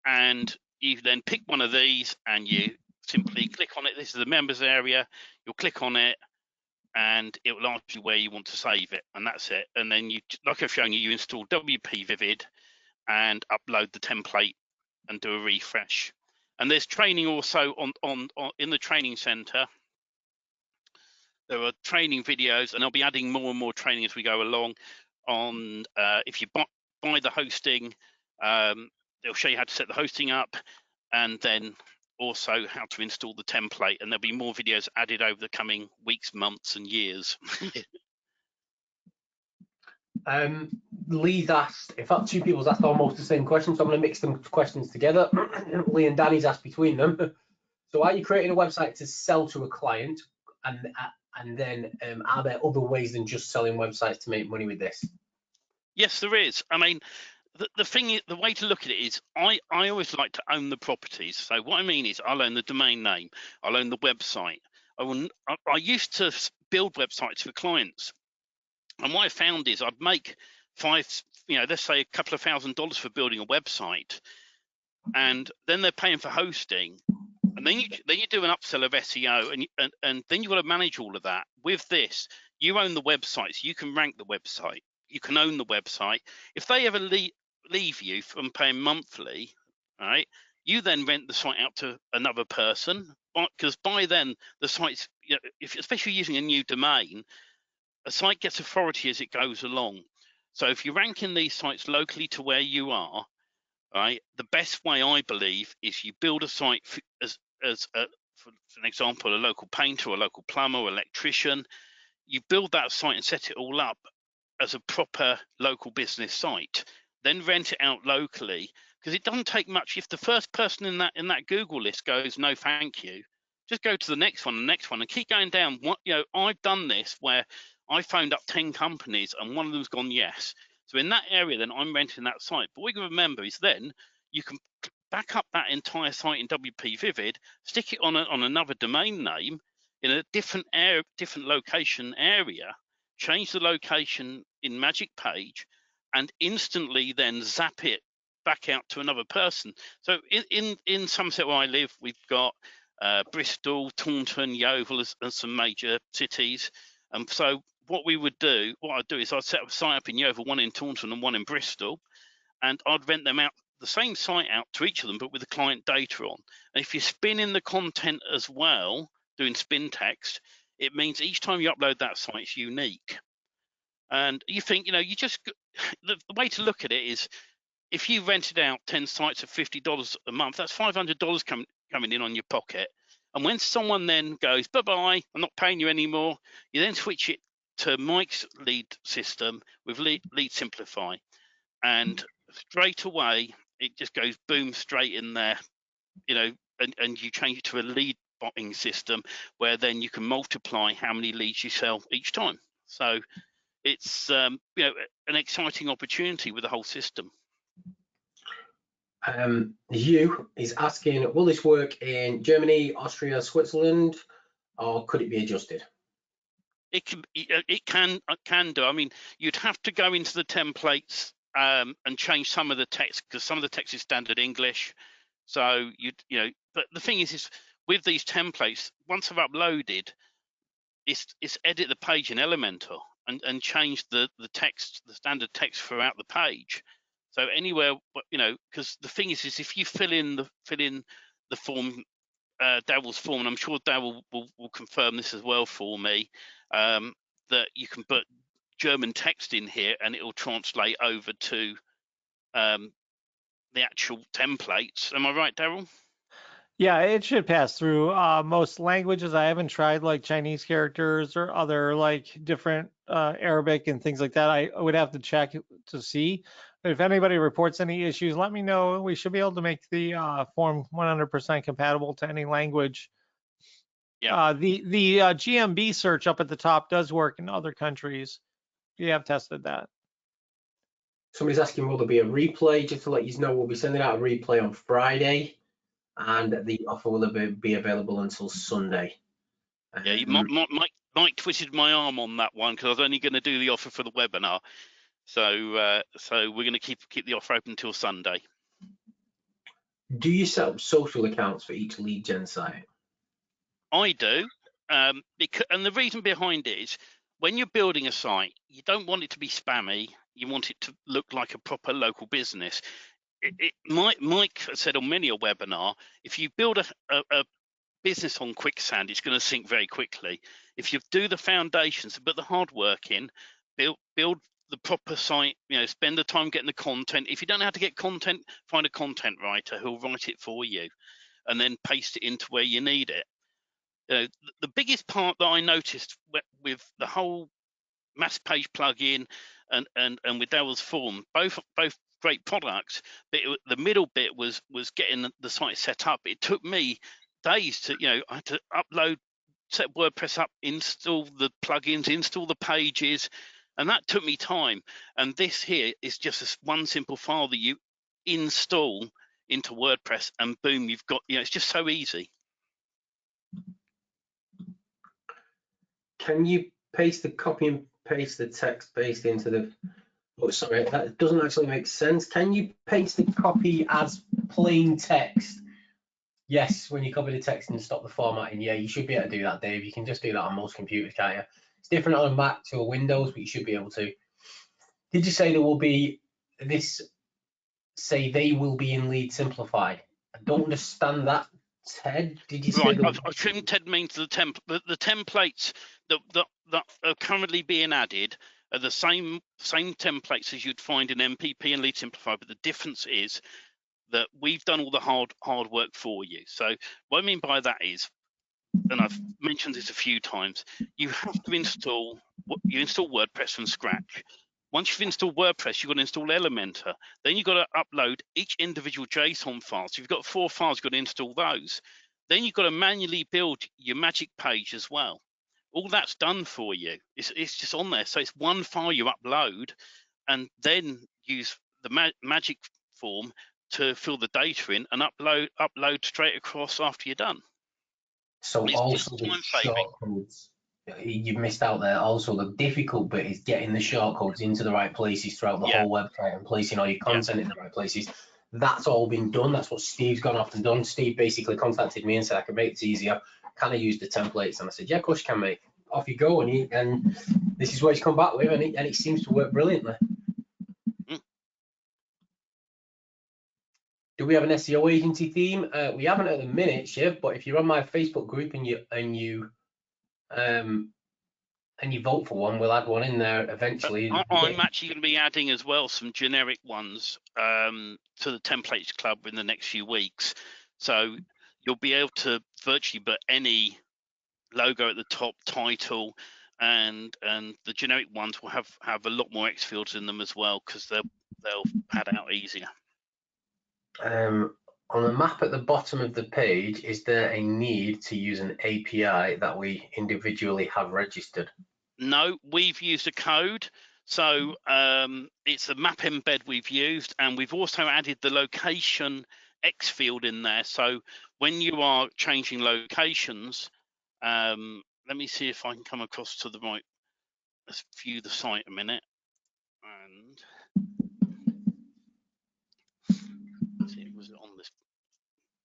and you then pick one of these and you simply click on it. This is the members area. You'll click on it and it will ask you where you want to save it, and that's it. And then you, like I've shown you, you install WP Vivid and upload the template and do a refresh. And there's training also on in the training center. There are training videos, and I'll be adding more and more training as we go along on if you buy the hosting, they'll show you how to set the hosting up, and then also how to install the template, and there'll be more videos added over the coming weeks, months and years. Lee's asked, in fact 2 people's asked almost the same question, so I'm going to mix them questions together. Lee and Danny's asked between them. So are you creating a website to sell to a client, and then are there other ways than just selling websites to make money with this? Yes, there is. I mean, the thing is, the way to look at it is I always like to own the properties. So what I mean is I'll own the domain name, I'll own the website. I used to build websites for clients, and what I found is I'd make let's say a couple of $1,000 for building a website, and then they're paying for hosting, and then you do an upsell of SEO, and then you've got to manage all of that. With this, you own the website, so you can rank the website, you can own the website. If they ever leave you from paying monthly, right, you then rent the site out to another person, because by then the site's, especially using a new domain, a site gets authority as it goes along. So if you're ranking these sites locally to where you are, right, the best way I believe is you build a site for an example, a local painter, or a local plumber, or electrician. You build that site and set it all up as a proper local business site, then rent it out locally, because it doesn't take much. If the first person in that Google list goes no thank you, just go to the next one, and keep going down. What, you know, I've done this where I phoned up 10 companies and one of them's gone yes. So in that area, then I'm renting that site. But what you can remember is then you can back up that entire site in WP Vivid, stick it on another domain name in a different area, different location area, change the location in Magic Page, and instantly then zap it back out to another person. So in Somerset where I live, we've got Bristol, Taunton, Yeovil as some major cities. And so what I'd do is I'd set up a site up in Yeovil, one in Taunton and one in Bristol, and I'd rent them out, the same site out to each of them, but with the client data on. And if you're spinning the content as well, doing spin text, it means each time you upload that site, it's unique. And you think, you know, the way to look at it is, if you rented out 10 sites at $50 a month, that's $500 coming in on your pocket. And when someone then goes, bye-bye, I'm not paying you anymore, you then switch it to Mike's lead system with Lead Simplify. And straight away, it just goes boom, straight in there, you know, and you change it to a lead botting system where then you can multiply how many leads you sell each time. So it's, you know, an exciting opportunity with the whole system. Hugh is asking, will this work in Germany, Austria, Switzerland, or could it be adjusted? It can do. I mean, you'd have to go into the templates and change some of the text, because some of the text is standard English. So you know, but the thing is with these templates, once I've uploaded, it's edit the page in Elementor and change the text, the standard text throughout the page. So anywhere, you know, because the thing is if you fill in the form, Daryl's form, and I'm sure Daryl will confirm this as well for me, that you can put German text in here and it will translate over to the actual templates. Am I right, Daryl? Yeah, it should pass through most languages. I haven't tried like Chinese characters or other like different Arabic and things like that. I would have to check to see. But if anybody reports any issues, let me know. We should be able to make the form 100% compatible to any language. Yeah. The GMB search up at the top does work in other countries. We have tested that. Somebody's asking, will there be a replay? Just to let you know, we'll be sending out a replay on Friday, and the offer will be available until Sunday. Yeah, Mike twisted my arm on that one because I was only going to do the offer for the webinar. So so we're going to keep the offer open until Sunday. Do you set up social accounts for each lead gen site? I do, because, and the reason behind it is when you're building a site, you don't want it to be spammy. You want it to look like a proper local business. Mike said on many a webinar, if you build a business on quicksand, it's going to sink very quickly. If you do the foundations, put the hard work in, build the proper site, you know, spend the time getting the content. If you don't know how to get content, find a content writer who'll write it for you and then paste it into where you need it. You know, the biggest part that I noticed with the whole mass page plugin and with Daryl's form, both great products, but the middle bit was getting the site set up. It took me days to, you know, I had to upload, set WordPress up, install the plugins, install the pages, and that took me time. And this here is just one simple file that you install into WordPress, and boom, you've got, you know, it's just so easy. Can you copy and paste the text based into the, oh sorry, that doesn't actually make sense. Can you paste the copy as plain text? Yes, when you copy the text and stop the formatting, yeah, you should be able to do that, Dave. You can just do that on most computers, can't you? It's different on a Mac to a Windows, but you should be able to. Did you say there will be this, say they will be in Lead Simplified? I don't understand that, Ted. Did you say? Right, I think Ted means the templates that are currently being added are the same templates as you'd find in MPP and Lead Simplify, but the difference is that we've done all the hard work for you. So what I mean by that is, and I've mentioned this a few times, you have to install WordPress from scratch. Once you've installed WordPress, you've got to install Elementor. Then you've got to upload each individual JSON file. So you've got 4 files, you've got to install those. Then you've got to manually build your magic page as well. All that's done for you. It's just on there. So it's one file you upload, and then use the magic form to fill the data in and upload straight across after you're done. So also the shortcodes, you've missed out there. Also, the difficult bit is getting the shortcodes into the right places throughout the whole website and placing all your content in the right places. That's all been done. That's what Steve's gone off and done. Steve basically contacted me and said, I can make it easier. Can I use the templates? And I said, yeah, of course you can, mate. Off you go. And this is what he's come back with, and it seems to work brilliantly. Do we have an SEO agency theme? We haven't at the minute, Shiv, but if you're on my Facebook group and you vote for one, we'll add one in there eventually. I'm actually going to be adding as well some generic ones to the Templates Club in the next few weeks. So you'll be able to virtually put any logo at the top, title, and the generic ones will have a lot more X fields in them as well, because they'll pad out easier. On the map at the bottom of the page, is there a need to use an API that we individually have registered? No, we've used a code. So it's a map embed we've used, and we've also added the location X field in there. So when you are changing locations, let me see if I can come across to the right. Let's view the site a minute. And see, was it on this?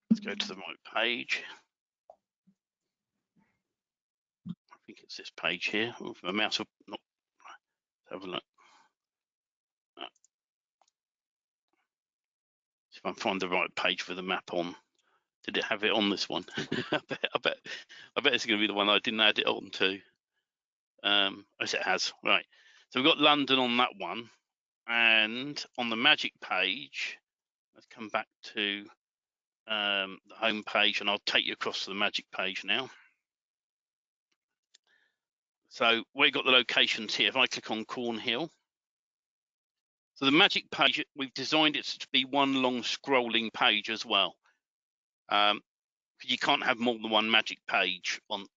Let's go to the right page. I think it's this page here. Oh, my mouse will not. Let's have a look. See if I can find the right page with the map on. Did it have it on this one? I bet it's going to be the one I didn't add it on to. Yes, it has. Right. So we've got London on that one, and on the magic page, let's come back to the home page, and I'll take you across to the magic page now. So we've got the locations here. If I click on Cornhill, so the magic page, we've designed it to be one long scrolling page as well. You can't have more than one magic page on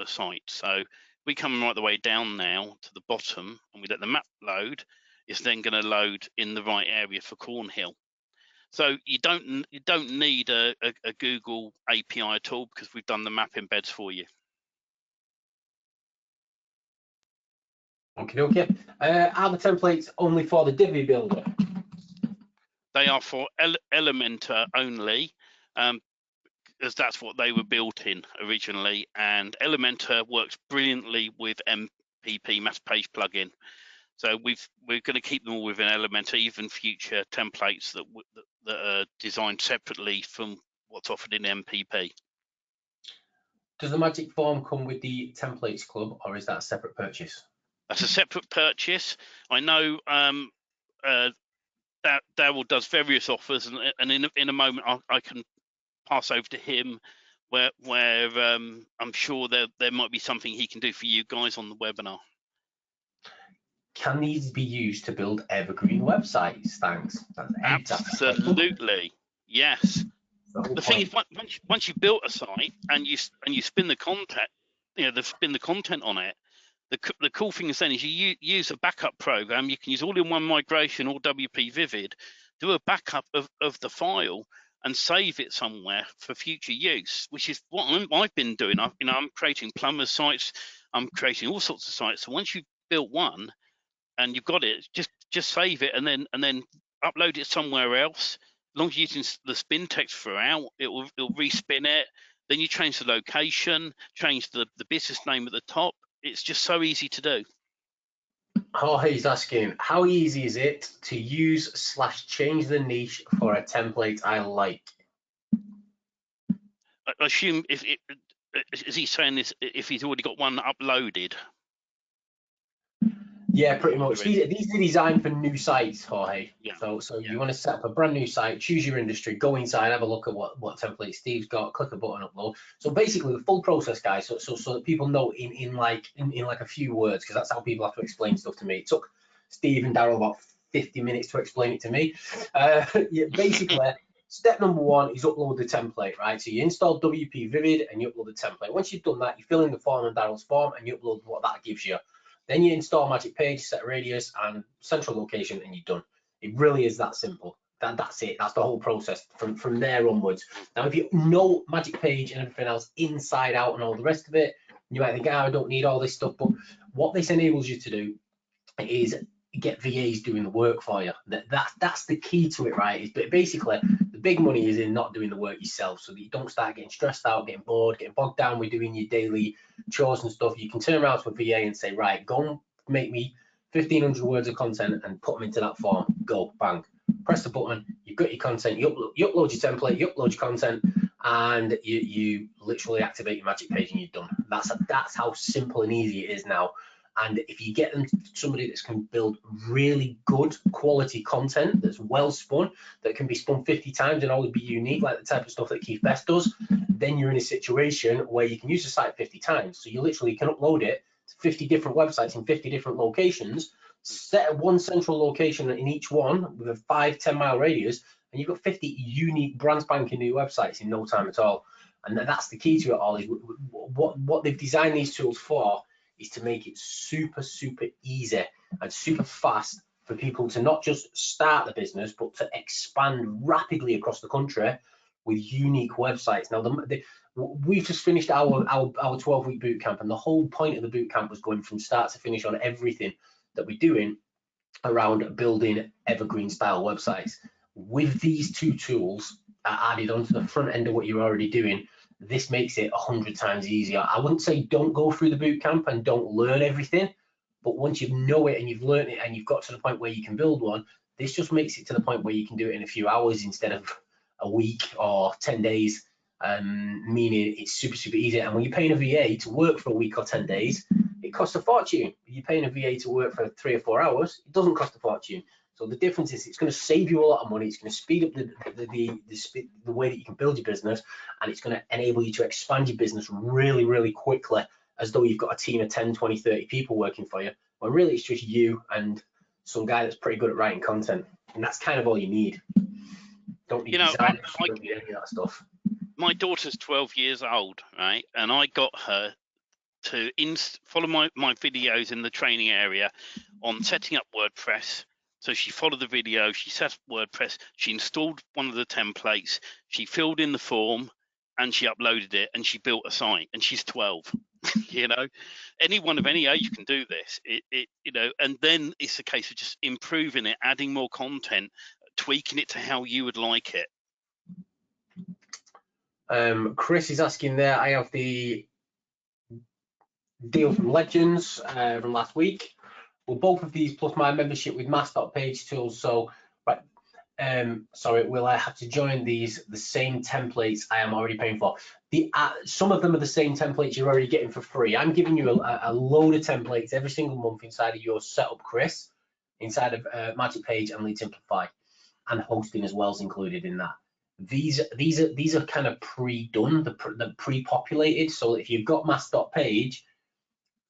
a site. So we come right the way down now to the bottom, and we let the map load. It's then going to load in the right area for Cornhill. So you don't need a Google API at all, because we've done the map embeds for you. Okay. Are the templates only for the Divi builder? They are for Elementor only, as that's what they were built in originally. And Elementor works brilliantly with MPP, Mass Page Plugin. So we're going to keep them all within Elementor, even future templates that are designed separately from what's offered in MPP. Does the Magic Form come with the Templates Club, or is that a separate purchase? That's a separate purchase. I know Daryl does various offers, and in a moment I can pass over to him where I'm sure there might be something he can do for you guys on the webinar. Can these be used to build evergreen websites? Thanks. Absolutely, yes. The thing is, once you've built a site and you spin the content, spin the content on it. The cool thing is then is you use a backup program. You can use all-in-one migration or WP Vivid, do a backup of the file and save it somewhere for future use, which is what I've been doing. I'm creating plumber sites. I'm creating all sorts of sites. So once you've built one and you've got it, just save it and then upload it somewhere else. As long as you're using the spin text throughout, it'll respin it. Then you change the location, change the business name at the top. It's just so easy to do. Jorge's asking, how easy is it to use/change the niche for a template I like? I assume is he saying this if he's already got one uploaded? Yeah, pretty much. These are designed for new sites, Jorge. Yeah. So you want to set up a brand new site, choose your industry, go inside, have a look at what template Steve's got, click a button, upload. So basically the full process, guys, so that people know in like a few words, because that's how people have to explain stuff to me. It took Steve and Daryl about 50 minutes to explain it to me. Yeah, basically, step number one is upload the template, right? So you install WP Vivid and you upload the template. Once you've done that, you fill in the form in Daryl's form and you upload what that gives you. Then you install Magic Page, set radius and central location, and you're done. It really is that simple. That's it. That's the whole process from there onwards. Now, if you know Magic Page and everything else inside out and all the rest of it, you might think, I don't need all this stuff. But what this enables you to do is get VAs doing the work for you. That's the key to it, right? But basically, the big money is in not doing the work yourself, so that you don't start getting stressed out, getting bored, getting bogged down with doing your daily chores and stuff. You can turn around to a VA and say, right, go and make me 1,500 words of content and put them into that form. Go, bang. Press the button, you've got your content, you upload your template, you upload your content, and you literally activate your Magic Page and you're done. That's how simple and easy it is now. And if you get them somebody that can build really good quality content that's well spun, that can be spun 50 times and always be unique, like the type of stuff that Keith Best does, then you're in a situation where you can use the site 50 times. So you literally can upload it to 50 different websites in 50 different locations, set one central location in each one with a 5-10 mile radius, and you've got 50 unique brand spanking new websites in no time at all. And that's the key to it all, is what they've designed these tools for is to make it super easy and super fast for people to not just start the business, but to expand rapidly across the country with unique websites. Now, we've just finished our 12-week boot camp, and the whole point of the boot camp was going from start to finish on everything that we're doing around building evergreen style websites. With these two tools added onto the front end of what you're already doing, this makes it 100 times easier. I wouldn't say don't go through the boot camp and don't learn everything, but once you know it and you've learned it and you've got to the point where you can build one, this just makes it to the point where you can do it in a few hours instead of a week or 10 days, meaning it's super easy. And when you're paying a VA to work for a week or 10 days, it costs a fortune. If you're paying a VA to work for 3 or 4 hours, it doesn't cost a fortune. So the difference is it's going to save you a lot of money. It's going to speed up the way that you can build your business, and it's going to enable you to expand your business really quickly, as though you've got a team of 10, 20, 30 people working for you, when really it's just you and some guy that's pretty good at writing content. And that's kind of all you need. Don't need designers, don't need any of that stuff. My daughter's 12 years old, right? And I got her to follow my videos in the training area on setting up WordPress. So she followed the video, she set up WordPress, she installed one of the templates, she filled in the form, and she uploaded it, and she built a site. And she's 12. You know, anyone of any age can do this. You know, and then it's a case of just improving it, adding more content, tweaking it to how you would like it. Chris is asking there, I have the deal from Legends from last week. Well, both of these plus my membership with Mass.page tools. So, right, sorry, will I have to join the same templates I am already paying for? Some of them are the same templates you're already getting for free. I'm giving you a load of templates every single month inside of your setup, Chris, inside of Magic Page and Lead Simplify, and hosting as well is included in that. These are kind of pre-done, the pre-populated. So if you've got Mass.page,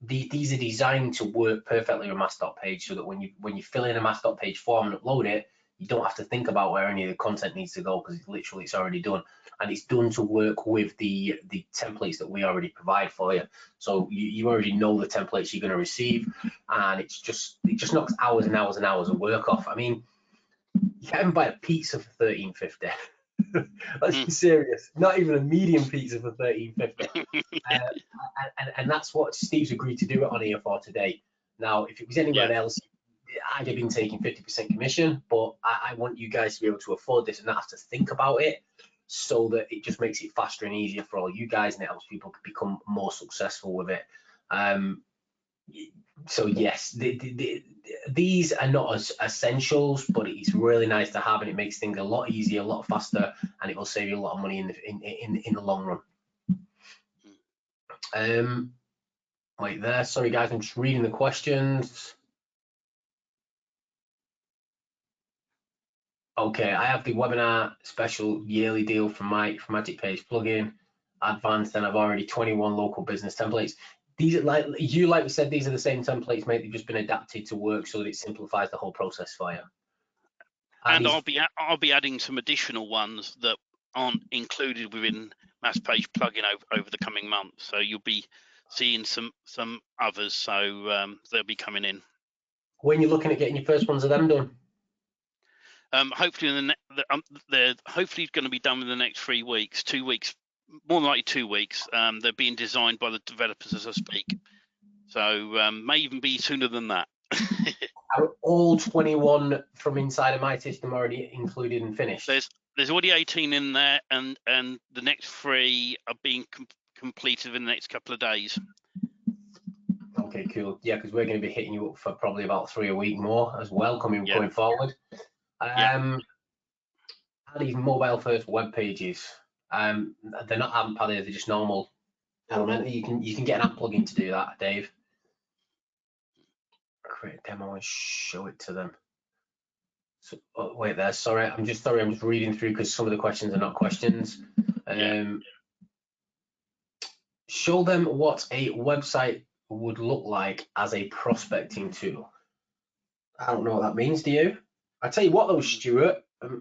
these are designed to work perfectly with Mass.page, so that when you fill in a Mass.page form and upload it, you don't have to think about where any of the content needs to go, because it's already done, and it's done to work with the templates that we already provide for you. So you already know the templates you're going to receive, and it just knocks hours and hours and hours of work off. I mean, you can't even buy a pizza for $13.50. Let's be serious. Not even a medium pizza for $13.50. And that's what Steve's agreed to do it on here for today. Now, if it was anywhere else, I'd have been taking 50% commission, but I want you guys to be able to afford this and not have to think about it, so that it just makes it faster and easier for all you guys, and it helps people become more successful with it. So yes, these are not as essentials, but it's really nice to have, and it makes things a lot easier, a lot faster, and it will save you a lot of money in the long run. Wait there, sorry guys, I'm just reading the questions. Okay, I have the webinar special yearly deal for Magic Page plugin advanced, and I've already 21 local business templates. These are like we said, these are the same templates, mate. They've just been adapted to work so that it simplifies the whole process for you. And he's- I'll be adding some additional ones that aren't included within Mass Page plugin over the coming months. So you'll be seeing some others. So they'll be coming in. when you're looking at getting your first ones of them done? Hopefully they're hopefully going to be done in the next 3 weeks, 2 weeks, more than likely 2 weeks. They're being designed by the developers as I speak. So may even be sooner than that. Are all 21 from inside of my system already included and finished? There's already 18 in there, and the next 3 are being completed in the next couple of days. Okay, cool. Yeah, because we're going to be hitting you up for probably about 3 a week more as well going forward. Yeah. Are these mobile first web pages? They're not AMP, are they? They're just normal Elementor. You can get an AMP plugin to do that, Dave. Create a demo and show it to them. So, oh, wait there. Sorry, I'm just reading through because some of the questions are not questions. Show them what a website would look like as a prospecting tool. I don't know what that means. Do you? I tell you what, though, Stuart,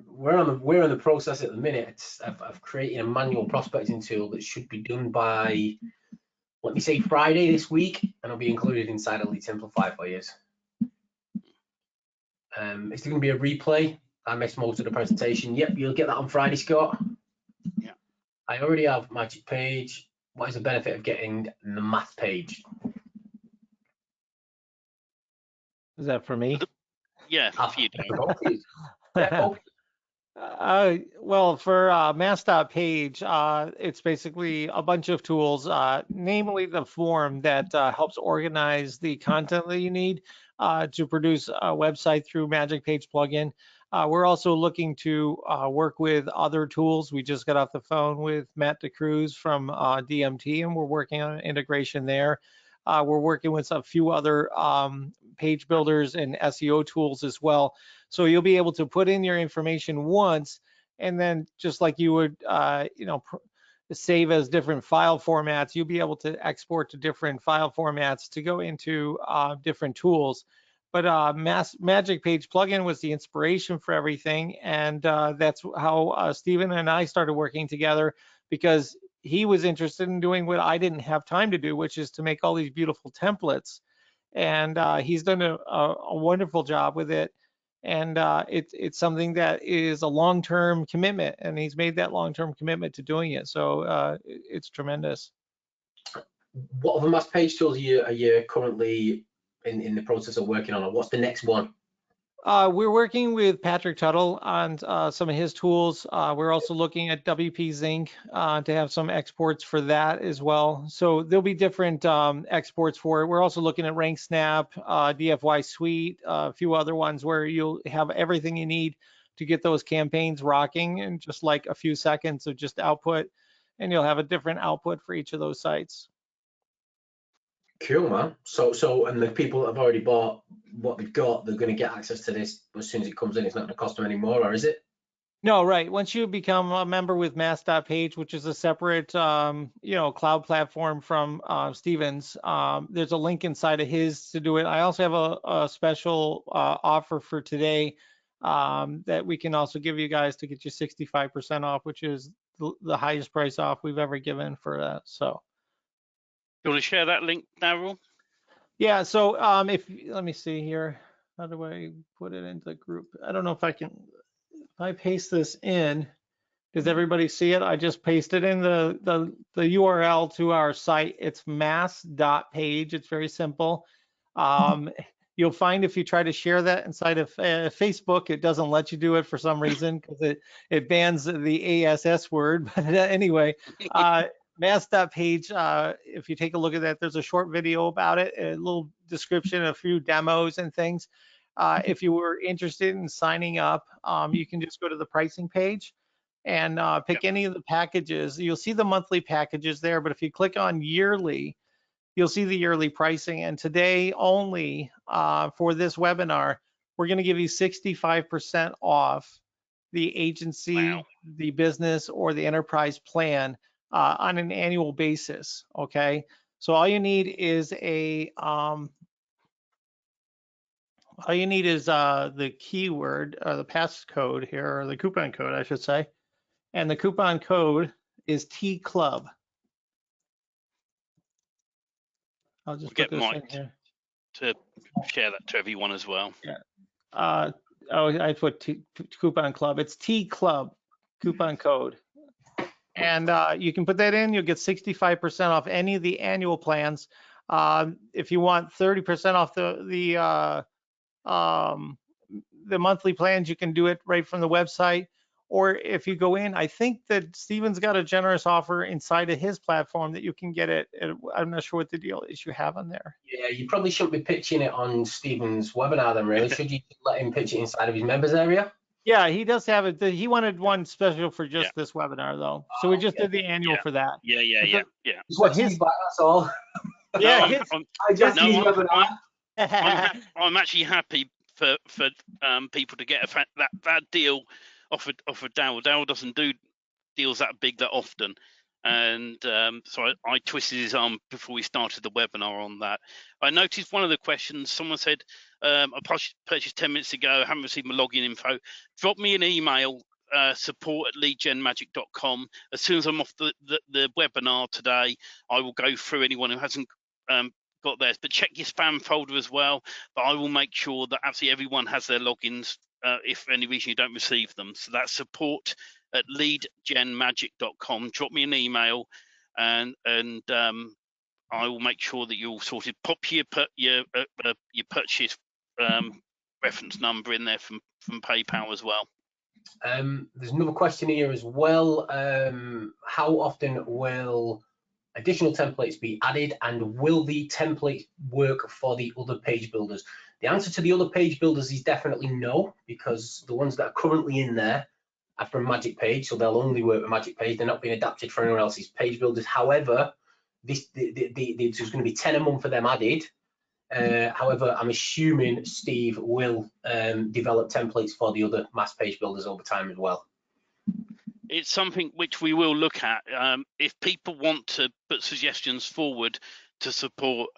we're in the process at the minute of creating a manual prospecting tool that should be done by, let me say, Friday this week, and it'll be included inside Elite Simplify for you. Is there going to be a replay? I missed most of the presentation. Yep, you'll get that on Friday, Scott. Yeah. I already have Magic Page. What is the benefit of getting the math page? Is that for me? Yeah, for you. Well, for mass.page, it's basically a bunch of tools, namely the form that helps organize the content that you need to produce a website through Magic Page plugin. We're also looking to work with other tools. We just got off the phone with Matt DeCruz from DMT, and we're working on an integration there. We're working with a few other page builders and SEO tools as well. So you'll be able to put in your information once, and then just like you would, save as different file formats, you'll be able to export to different file formats to go into different tools. But Magic Page plugin was the inspiration for everything, and that's how Stephen and I started working together, because he was interested in doing what I didn't have time to do, which is to make all these beautiful templates. And he's done a wonderful job with it. And it's something that is a long-term commitment, and he's made that long-term commitment to doing it. So it's tremendous. What other mass page tools are you currently in the process of working on, or what's the next one? We're working with Patrick Tuttle on some of his tools. We're also looking at WP Zinc to have some exports for that as well. So there'll be different exports for it. We're also looking at RankSnap, DFY Suite, a few other ones where you'll have everything you need to get those campaigns rocking in just like a few seconds of just output, and you'll have a different output for each of those sites. Cool, man. So and the people that have already bought what they've got, they're going to get access to this as soon as it comes in. It's not going to cost them any more, or is it? No, right. Once you become a member with Mass.page, which is a separate, cloud platform from Stevens, there's a link inside of his to do it. I also have a special offer for today that we can also give you guys to get you 65% off, which is the highest price off we've ever given for that. So. You want to share that link, Daryl? Yeah. So let me see here. How do I put it into the group? I don't know if I can. If I paste this in, does everybody see it? I just pasted in the URL to our site. It's mass.page. It's very simple. You'll find if you try to share that inside of Facebook, it doesn't let you do it for some reason because it bans the ASS word. But anyway, mass.page, if you take a look at that, there's a short video about it, a little description, a few demos and things. If you were interested in signing up, you can just go to the pricing page and pick any of the packages. You'll see the monthly packages there, but if you click on yearly, you'll see the yearly pricing. And today only for this webinar, we're going to give you 65% off the agency, the business, or the enterprise plan on an annual basis. Okay, so all you need is a All you need is the keyword or the passcode here, or the coupon code, I should say. And the coupon code is T Club. I'll just We'll put get this in Mike here. to share that to everyone as well. Yeah. I put coupon club. It's T Club coupon code. And you can put that in. You'll get 65% off any of the annual plans. If you want 30% off the monthly plans, you can do it right from the website. Or if you go in, I think that Steven's got a generous offer inside of his platform that you can get it. I'm not sure what the deal is you have on there. Yeah, you probably shouldn't be pitching it on Stephen's webinar then, really. Should you let him pitch it inside of his members area? Yeah, he does have it. He wanted one special for just this webinar, though. So we just did the annual for that. Yeah. Just watching his back, that's all. Yeah, I just use webinar. I'm actually happy for people to get that deal offered Darryl. Darryl doesn't do deals that big that often, and so I twisted his arm before we started the webinar on that. I noticed one of the questions. Someone said, I purchased 10 minutes ago, haven't received my login info. Drop me an email, support@leadgenmagic.com. As soon as I'm off the webinar today, I will go through anyone who hasn't got theirs, but check your spam folder as well. But I will make sure that absolutely everyone has their logins if for any reason you don't receive them. So that's support@leadgenmagic.com. Drop me an email, and I will make sure that you're all sorted. Pop your purchase reference number in there from PayPal as well. There's another question here as well. How often will additional templates be added, and will the templates work for the other page builders? The answer to the other page builders is definitely no, because the ones that are currently in there are from Magic Page, so they'll only work with Magic Page. They're not being adapted for anyone else's page builders. However, there's going to be 10 a month for them added. However, I'm assuming Steve will develop templates for the other mass page builders over time as well. It's something which we will look at. If people want to put suggestions forward to support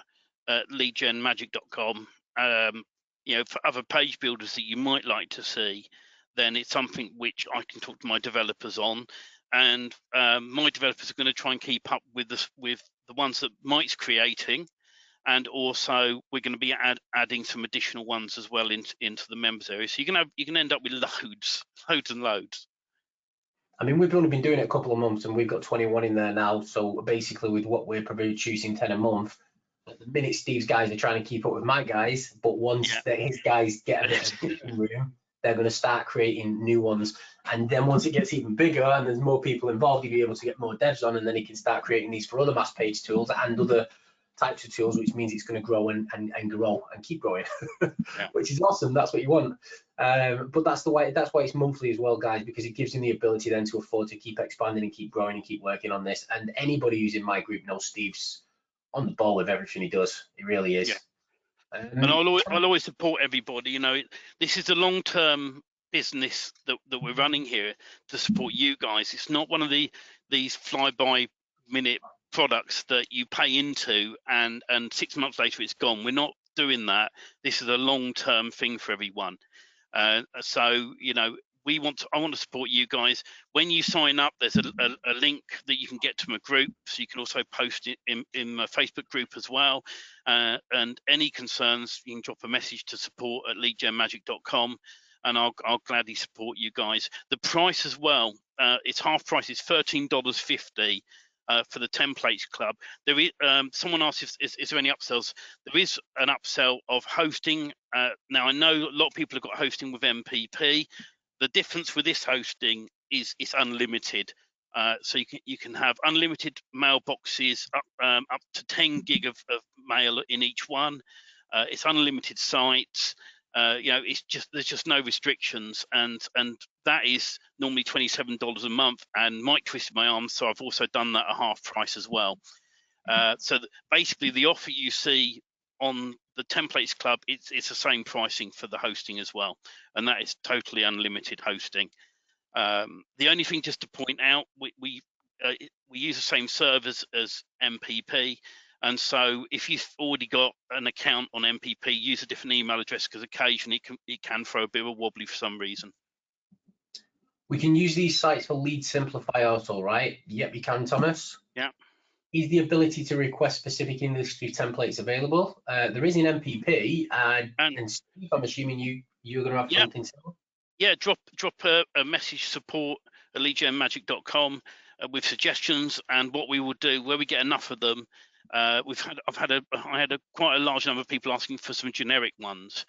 leadgenmagic.com, for other page builders that you might like to see, then it's something which I can talk to my developers on, and my developers are going to try and keep up with the ones that Mike's creating, and also we're going to be adding some additional ones as well into the members area. So you can end up with loads and loads. I mean, we've only been doing it a couple of months and we've got 21 in there now. So basically with what we're producing 10 a month, at the minute Steve's guys are trying to keep up with my guys, but once that his guys get a bit of room, they're going to start creating new ones. And then once it gets even bigger and there's more people involved, you'll be able to get more devs on, and then he can start creating these for other mass page tools and other types of tools, which means it's going to grow and grow and keep growing, which is awesome. That's what you want. But that's why it's monthly as well, guys, because it gives him the ability then to afford to keep expanding and keep growing and keep working on this. And anybody who's in my group knows Steve's on the ball with everything he does. He really is. And I'll always support everybody. This is a long-term business that we're running here to support you guys. It's not one of these fly-by-minute products that you pay into and 6 months later it's gone. We're not doing that. This is a long-term thing for everyone. So I want to support you guys. When you sign up, there's a link that you can get to my group, so you can also post it in my Facebook group as well. And any concerns, you can drop a message to support@leadgenmagic.com, and I'll gladly support you guys. The price as well, it's half price. It's $13.50 for the Templates Club. There is someone asked is there any upsells? There is an upsell of hosting. Now I know a lot of people have got hosting with MPP. The difference with this hosting is it's unlimited. So you can have unlimited mailboxes up to 10 gig of mail in each one. It's unlimited sites. There's just no restrictions, and that is normally $27 a month. And Mike twisted my arm, so I've also done that at half price as well. So basically, the offer you see on the Templates Club, it's the same pricing for the hosting as well, and that is totally unlimited hosting. The only thing just to point out, we use the same servers as MPP. And so if you've already got an account on MPP, use a different email address, because occasionally it can throw a bit of a wobbly for some reason. We can use these sites for lead simplify also, right? Yep, you can, Thomas. Yeah. Is the ability to request specific industry templates available? There is an MPP, and Steve, I'm assuming you're going to have something similar. Yeah, drop a message, support@leadgenmagic.com with suggestions, and what we will do where we get enough of them. I had quite a large number of people asking for some generic ones,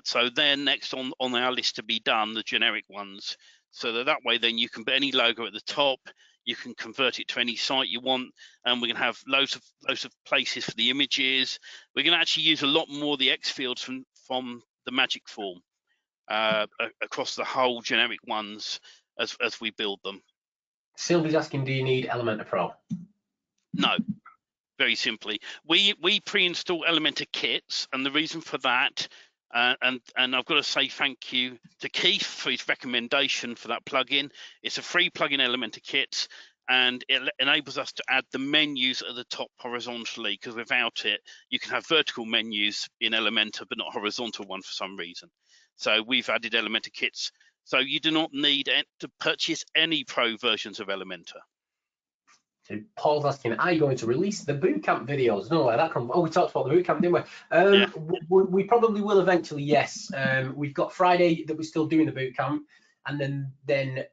so they're next on our list to be done, the generic ones, so that way then you can put any logo at the top, you can convert it to any site you want, and we can have loads of places for the images. We're going to actually use a lot more of the X fields from the Magic form across the whole generic ones as we build them. Sylvie's asking, do you need Elementor Pro? No, very simply. We pre-install Elementor kits, and the reason for that, and I've got to say thank you to Keith for his recommendation for that plugin. It's a free plugin, Elementor kits, and it enables us to add the menus at the top horizontally, because without it, you can have vertical menus in Elementor, but not horizontal one for some reason. So we've added Elementor kits, so you do not need to purchase any pro versions of Elementor. So Paul's asking, are you going to release the bootcamp videos? No, where that comes from. Oh, we talked about the bootcamp, didn't we? Yeah. We probably will eventually, yes. We've got Friday that we're still doing the bootcamp, and then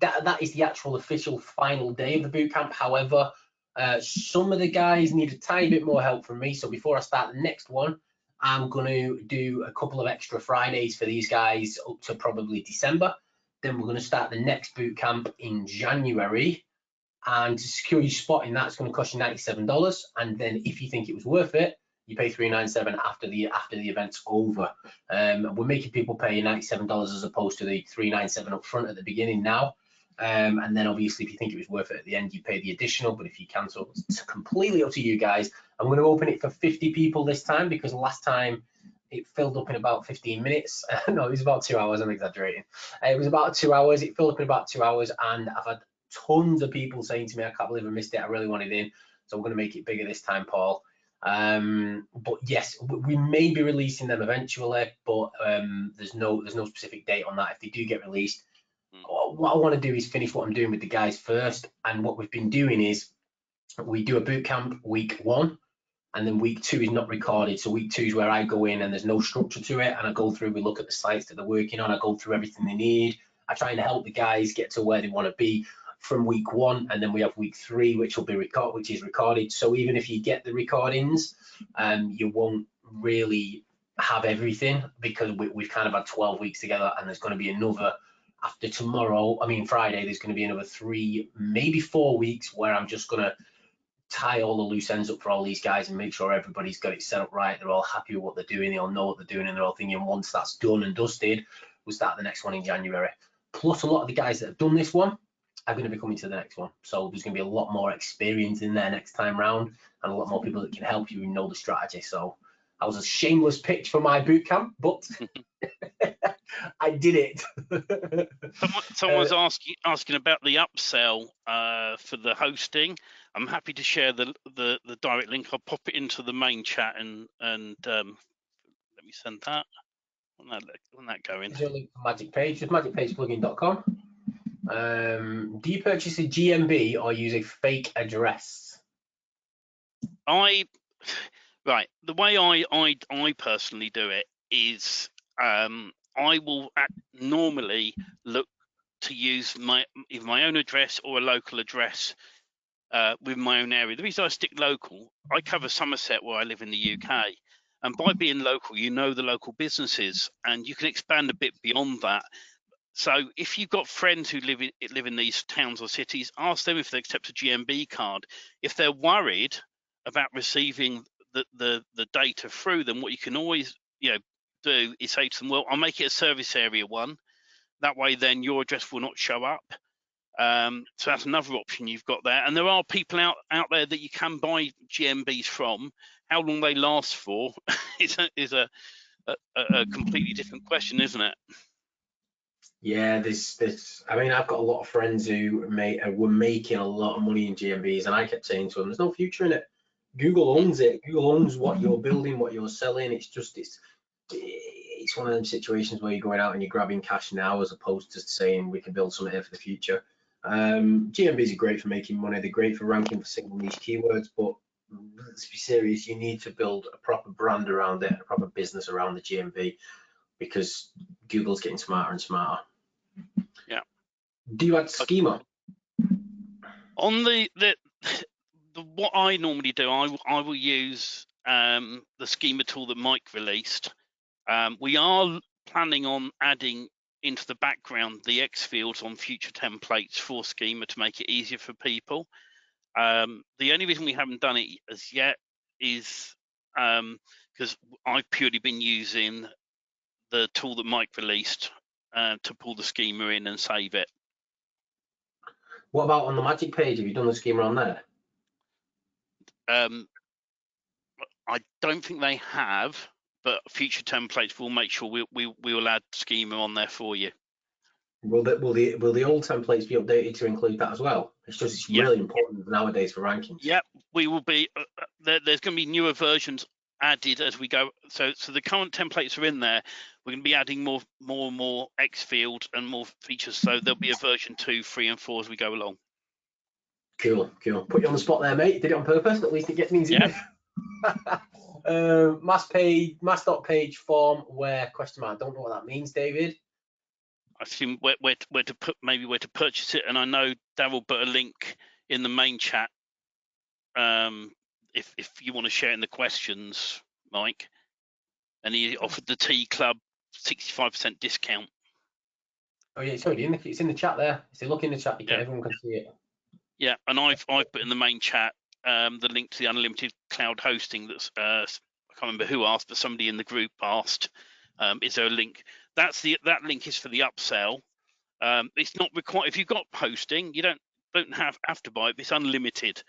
that is the actual official final day of the bootcamp. However, some of the guys need a tiny bit more help from me. So before I start the next one, I'm going to do a couple of extra Fridays for these guys up to probably December. Then we're going to start the next bootcamp in January. And to secure your spot in that, it's going to cost you $97. And then if you think it was worth it, you pay $397 after the event's over. We're making people pay $97 as opposed to the $397 up front at the beginning now. And then obviously if you think it was worth it at the end, you pay the additional. But if you cancel, it's completely up to you guys. I'm going to open it for 50 people this time, because last time it filled up in about 15 minutes. No, it was about 2 hours. I'm exaggerating. It was about 2 hours. It filled up in about 2 hours, and I've had tons of people saying to me, I can't believe I missed it, I really want it in. So I'm going to make it bigger this time, Paul. But yes, we may be releasing them eventually, but there's no specific date on that. If they do get released, what I want to do is finish what I'm doing with the guys first. And what we've been doing is we do a boot camp week 1, and then week 2 is not recorded. So week 2 is where I go in and there's no structure to it, and I go through, we look at the sites that they're working on, I go through everything they need, I try and help the guys get to where they want to be from week 1, and then we have week 3, which is recorded. So even if you get the recordings, you won't really have everything, because we've kind of had 12 weeks together, and there's going to be another after tomorrow. I mean Friday, there's going to be another 3, maybe 4 weeks where I'm just going to tie all the loose ends up for all these guys and make sure everybody's got it set up right. They're all happy with what they're doing. They all know what they're doing, and they're all thinking once that's done and dusted, we'll start the next one in January. Plus, a lot of the guys that have done this one are going to be coming to the next one. So there's going to be a lot more experience in there next time round, and a lot more people that can help you and know the strategy. So that was a shameless pitch for my boot camp, but I did it. Someone's asking about the upsell for the hosting. I'm happy to share the direct link. I'll pop it into the main chat and let me send that. When that go in. There's a link for Magic Page, just magicpageplugin.com. Do you purchase a GMB or use a fake address? The way I personally do it is I will normally look to use either my own address or a local address with my own area. The reason I stick local, I cover Somerset where I live in the UK, and by being local, you know the local businesses, and you can expand a bit beyond that. So if you've got friends who live in these towns or cities, ask them if they accept a GMB card. If they're worried about receiving the data through them, what you can always do is say to them, well, I'll make it a service area one. That way then your address will not show up. So that's another option you've got there. And there are people out there that you can buy GMBs from. How long they last for is a completely different question, isn't it? Yeah, I mean, I've got a lot of friends who were making a lot of money in GMBs, and I kept saying to them, there's no future in it. Google owns it. Google owns what you're building, what you're selling. It's one of them situations where you're going out and you're grabbing cash now, as opposed to saying we can build something here for the future. GMBs are great for making money. They're great for ranking for single niche keywords, but let's be serious. You need to build a proper brand around it, a proper business around the GMB, because Google's getting smarter and smarter. Yeah. Do you add schema? On the what I normally do, I will use the schema tool that Mike released. We are planning on adding into the background the X fields on future templates for schema to make it easier for people. The only reason we haven't done it as yet is because I've purely been using the tool that Mike released to pull the schema in and save it. What about on the Magic page? Have you done the schema on there? I don't think they have, but future templates will make sure we will add schema on there for you. Will the old templates be updated to include that as well? It's really important nowadays for rankings. Yeah, we will be. There's going to be newer versions added as we go. So the current templates are in there. We're going to be adding more and more X field and more features. So there'll be a version 2, 3, and 4 as we go along. Cool. Put you on the spot there, mate. Did it on purpose. At least it gets things in. Mass.page form where ? I don't know what that means, David. I assume where to purchase it, and I know Darryl put a link in the main chat. If you want to share in the questions, Mike, and he offered the T Club 65% discount. Oh yeah, sorry, it's in the chat there. So look in the chat, everyone can see it. Yeah, and I've put in the main chat the link to the unlimited cloud hosting. That's I can't remember who asked, but somebody in the group asked. Is there a link? That link is for the upsell. It's not required. If you've got hosting, you don't have to buy it. It's unlimited,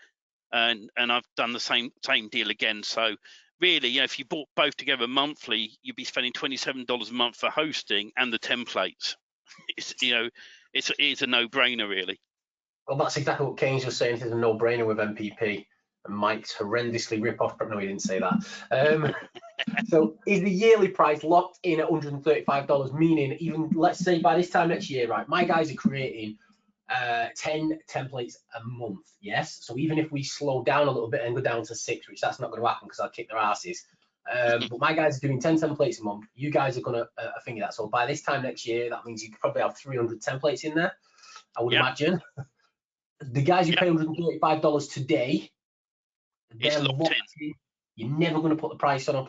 and I've done the same deal again. So really, if you bought both together monthly, you'd be spending $27 a month for hosting and the templates. It's a no-brainer, really. Well, that's exactly what Kane's just saying. It's a no-brainer with MPP. And Mike's horrendously rip-off, but no, he didn't say that. So is the yearly price locked in at $135? Meaning, even let's say by this time next year, right? My guys are creating 10 templates a month. Yes. So even if we slow down a little bit and go down to 6, which that's not going to happen because I'll kick their asses. But my guys are doing 10 templates a month. You guys are going to think of that. So by this time next year, that means you could probably have 300 templates in there, I would imagine. The guys who pay $135 today, they're locked in. You're never going to put the price on them.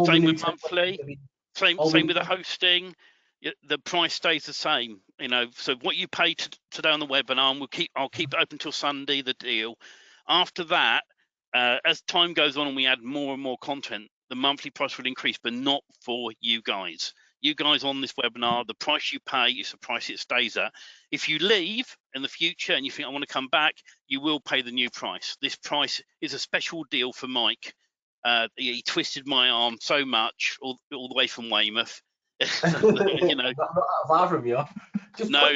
Same with monthly. Same with the hosting. The price stays the same. So what you pay today on the webinar, I'll keep it open till Sunday. The deal. After that, as time goes on and we add more and more content, the monthly price will increase, but not for you guys. You guys on this webinar, the price you pay is the price it stays at. If you leave in the future and you think I want to come back, you will pay the new price. This price is a special deal for Mike. He twisted my arm so much all the way from Weymouth. Not far from you. Just no.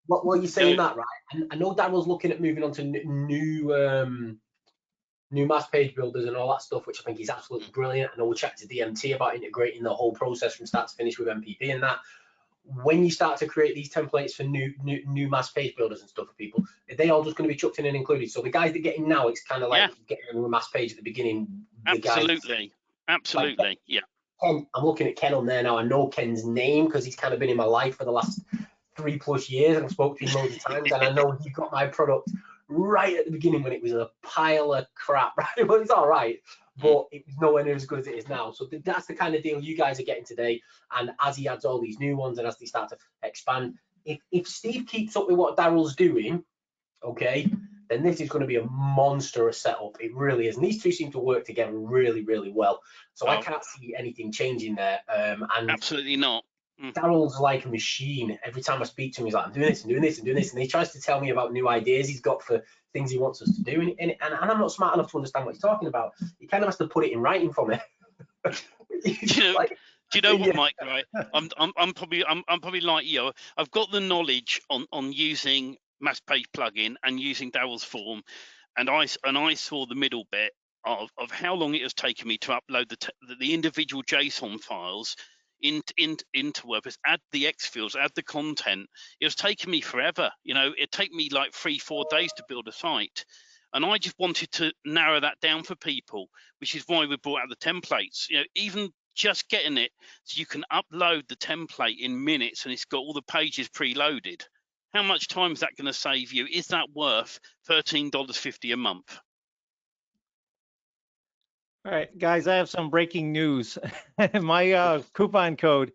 What are you saying that, right? And I know Daryl's looking at moving on to new mass page builders and all that stuff, which I think is absolutely brilliant. I know we'll chat to DMT about integrating the whole process from start to finish with MPP and that. When you start to create these templates for new mass page builders and stuff for people, are they all just going to be chucked in and included? So the guys that get in now, it's kind of like getting a mass page at the beginning. Absolutely. Like, yeah. Ken, I'm looking at Ken on there now. I know Ken's name because he's kind of been in my life for the last 3+ years, and I've spoken to him loads of times, and I know he got my product right at the beginning when it was a pile of crap, right? Well, it's all right, but it was nowhere near as good as it is now. So that's the kind of deal you guys are getting today. And as he adds all these new ones and as they start to expand, if Steve keeps up with what Daryl's doing, okay, then this is going to be a monstrous setup. It really is. And these two seem to work together really, really well. So I can't see anything changing there. And absolutely not. Daryl's like a machine. Every time I speak to him, he's like, I'm doing this and doing this and doing this. And he tries to tell me about new ideas he's got for things he wants us to do. And I'm not smart enough to understand what he's talking about. He kind of has to put it in writing for me. Do you know what, Mike? Right, I'm probably like you. I've got the knowledge on using Mass Page plugin and using Daryl's form, and I saw the middle bit of how long it was taking me to upload the individual JSON files into WordPress, add the X fields, add the content. It was taking me forever. You know, it take me like 3-4 days to build a site. And I just wanted to narrow that down for people, which is why we brought out the templates. You know, even just getting it so you can upload the template in minutes and it's got all the pages preloaded. How much time is that going to save you? Is that worth $13.50 a month? All right, guys, I have some breaking news. My coupon code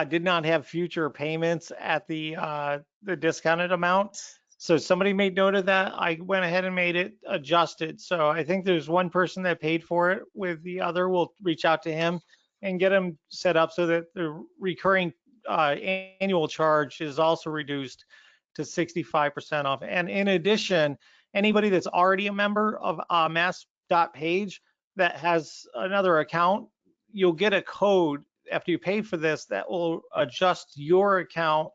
did not have future payments at the discounted amount. So somebody made note of that. I went ahead and made it adjusted. So I think there's one person that paid for it. With the other, we'll reach out to him and get him set up so that the recurring annual charge is also reduced to 65% off. And in addition, anybody that's already a member of mass.page that has another account, you'll get a code after you pay for this that will adjust your account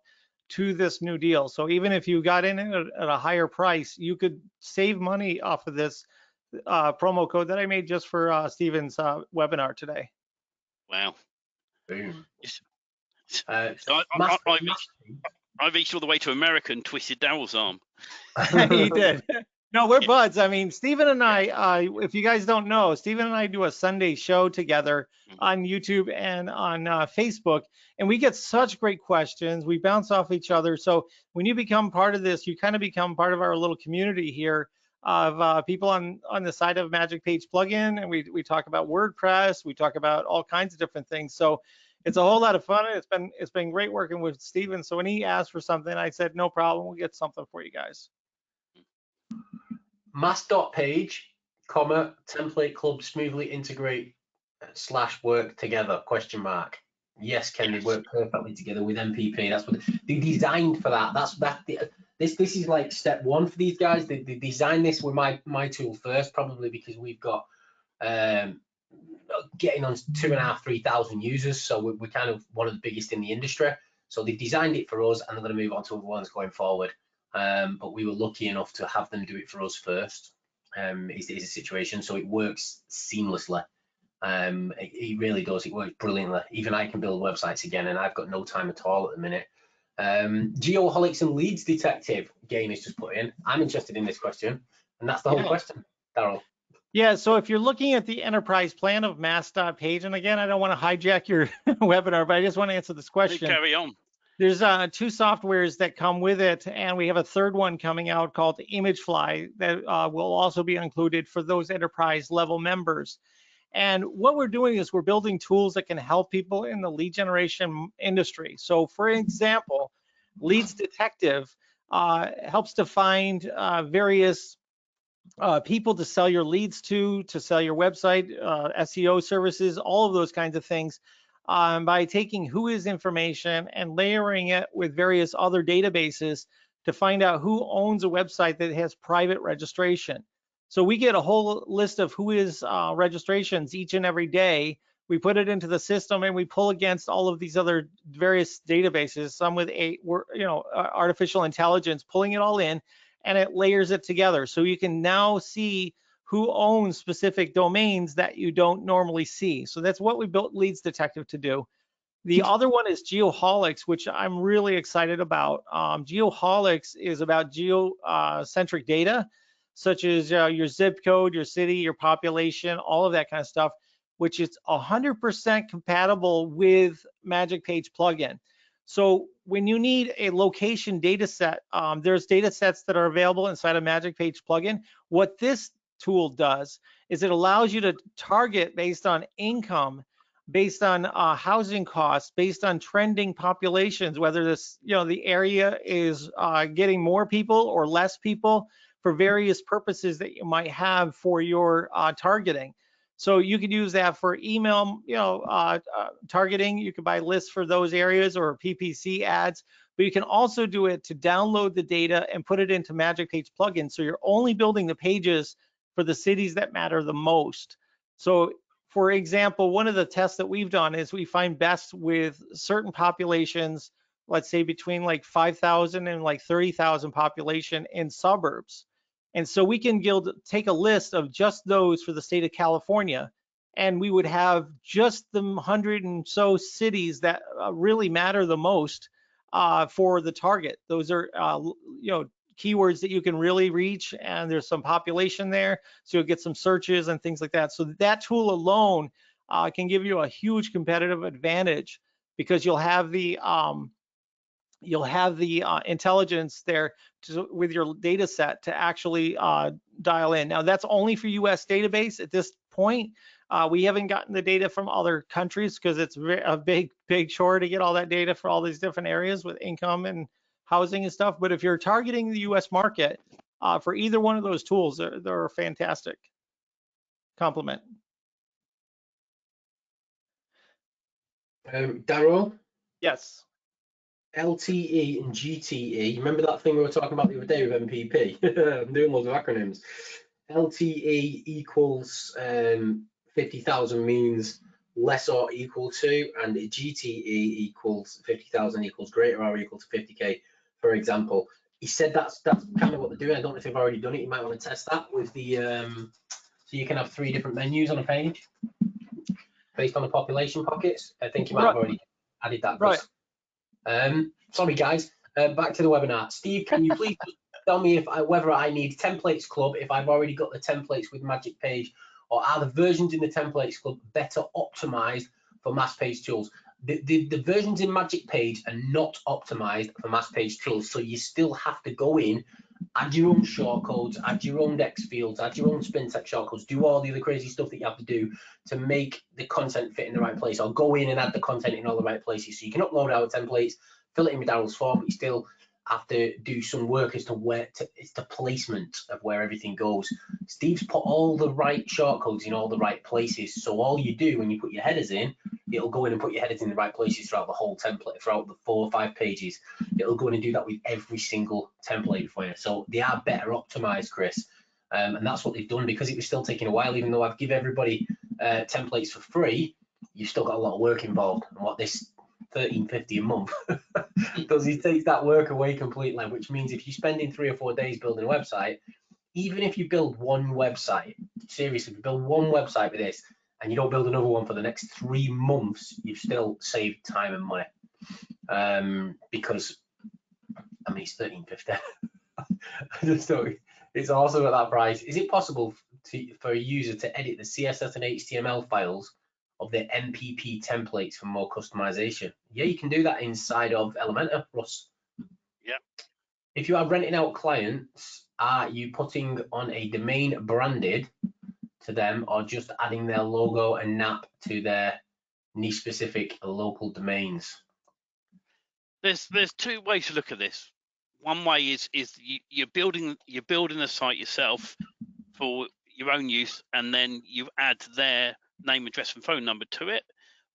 to this new deal. So even if you got in at a higher price, you could save money off of this promo code that I made just for Stephen's webinar today. Wow. Boom. I reached all the way to America and twisted Daryl's arm. He did. No, we're buds. I mean, Stephen and I, if you guys don't know, Stephen and I do a Sunday show together on YouTube and on Facebook, and we get such great questions. We bounce off each other. So when you become part of this, you kind of become part of our little community here of people on the side of Magic Page plugin, and we talk about WordPress. We talk about all kinds of different things. So it's a whole lot of fun. It's been great working with Stephen. So when he asked for something, I said, no problem. We'll get something for you guys. Mass.page, template club smoothly integrate / work together, ? Yes, can they work perfectly together with MPP? That's what they designed for that. This is like step one for these guys. They designed this with my tool first, probably because we've got getting on 2,500 - 3,000 users, so we're kind of one of the biggest in the industry. So they designed it for us, and they're going to move on to other ones going forward. But we were lucky enough to have them do it for us first. Is a situation, so it works seamlessly. It really does. It works brilliantly. Even I can build websites again, and I've got no time at all at the minute. Geoholics and Leads Detective game is just put in. I'm interested in this question, and that's the whole question, Daryl. Yeah, so if you're looking at the enterprise plan of mass.page, and again, I don't want to hijack your webinar, but I just want to answer this question. Carry on. There's 2 softwares that come with it, and we have a third one coming out called ImageFly that will also be included for those enterprise level members. And what we're doing is we're building tools that can help people in the lead generation industry. So for example, Leads Detective helps to find various people to sell your leads to sell your website, SEO services, all of those kinds of things. By taking WHOIS information and layering it with various other databases to find out who owns a website that has private registration. So we get a whole list of WHOIS registrations each and every day. We put it into the system and we pull against all of these other various databases, some with artificial intelligence, pulling it all in, and it layers it together. So you can now see who owns specific domains that you don't normally see. So that's what we built Leads Detective to do. The other one is Geoholics, which I'm really excited about. Geoholics is about geo-centric data, such as your zip code, your city, your population, all of that kind of stuff, which is 100% compatible with Magic Page plugin. So when you need a location data set, there's data sets that are available inside a Magic Page plugin. What this tool does is it allows you to target based on income, based on housing costs, based on trending populations, whether this, the area is getting more people or less people for various purposes that you might have for your targeting. So you could use that for email, targeting. You could buy lists for those areas or PPC ads, but you can also do it to download the data and put it into Magic Page plugin. So you're only building the pages for the cities that matter the most. So for example, one of the tests that we've done is we find best with certain populations, let's say between like 5,000 and like 30,000 population in suburbs. And so we can take a list of just those for the state of California, and we would have just the 100 and so cities that really matter the most for the target. Those are, keywords that you can really reach, and there's some population there, so you'll get some searches and things like that. So that tool alone can give you a huge competitive advantage, because you'll have the intelligence there with your data set to actually dial in. Now, that's only for US database at this point. We haven't gotten the data from other countries because it's a big chore to get all that data for all these different areas with income and housing and stuff. But if you're targeting the US market, for either one of those tools, they're a fantastic complement. Daryl? Yes. LTE and GTE. Remember that thing we were talking about the other day with MPP? I'm doing loads of acronyms. LTE equals 50,000 means less or equal to, and GTE equals 50,000 equals greater or equal to 50K, for example. He said that's kind of what they're doing. I don't know if they've already done it. You might want to test that with the, so you can have 3 different menus on a page based on the population pockets. I think you might have already added that. Right. Sorry guys, back to the webinar. Steve, can you please tell me whether I need Templates Club, if I've already got the templates with Magic Page, or are the versions in the Templates Club better optimized for mass page tools? The versions in Magic Page are not optimized for mass page tools, so you still have to go in, add your own shortcodes, add your own Dex fields, add your own spin tech shortcodes, do all the other crazy stuff that you have to do to make the content fit in the right place, or go in and add the content in all the right places. So you can upload our templates, fill it in with Daryl's form, but you still have to do some work as to it's the placement of where everything goes. Steve's put all the right shortcodes in all the right places, so all you do when you put your headers in, it'll go in and put your headers in the right places throughout the whole template, throughout the 4 or 5 pages. It'll go in and do that with every single template for you. So they are better optimized, Chris, and that's what they've done, because it was still taking a while. Even though I've given everybody templates for free, you've still got a lot of work involved. And what this $13.50 a month does, it takes that work away completely, which means if you're spending 3 or 4 days building a website, even if you build one website, seriously, if you build one website with this and you don't build another one for the next 3 months, you've still saved time and money, because I mean, it's $13.50. I just don't, it's also at that price. Is it possible for a user to edit the CSS and HTML files of their MPP templates for more customization? Yeah, you can do that inside of Elementor, Russ. Yeah. If you are renting out clients, are you putting on a domain branded to them, or just adding their logo and NAP to their niche specific local domains? There's 2 ways to look at this. One way is you're building a site yourself for your own use, and then you add their name, address, and phone number to it,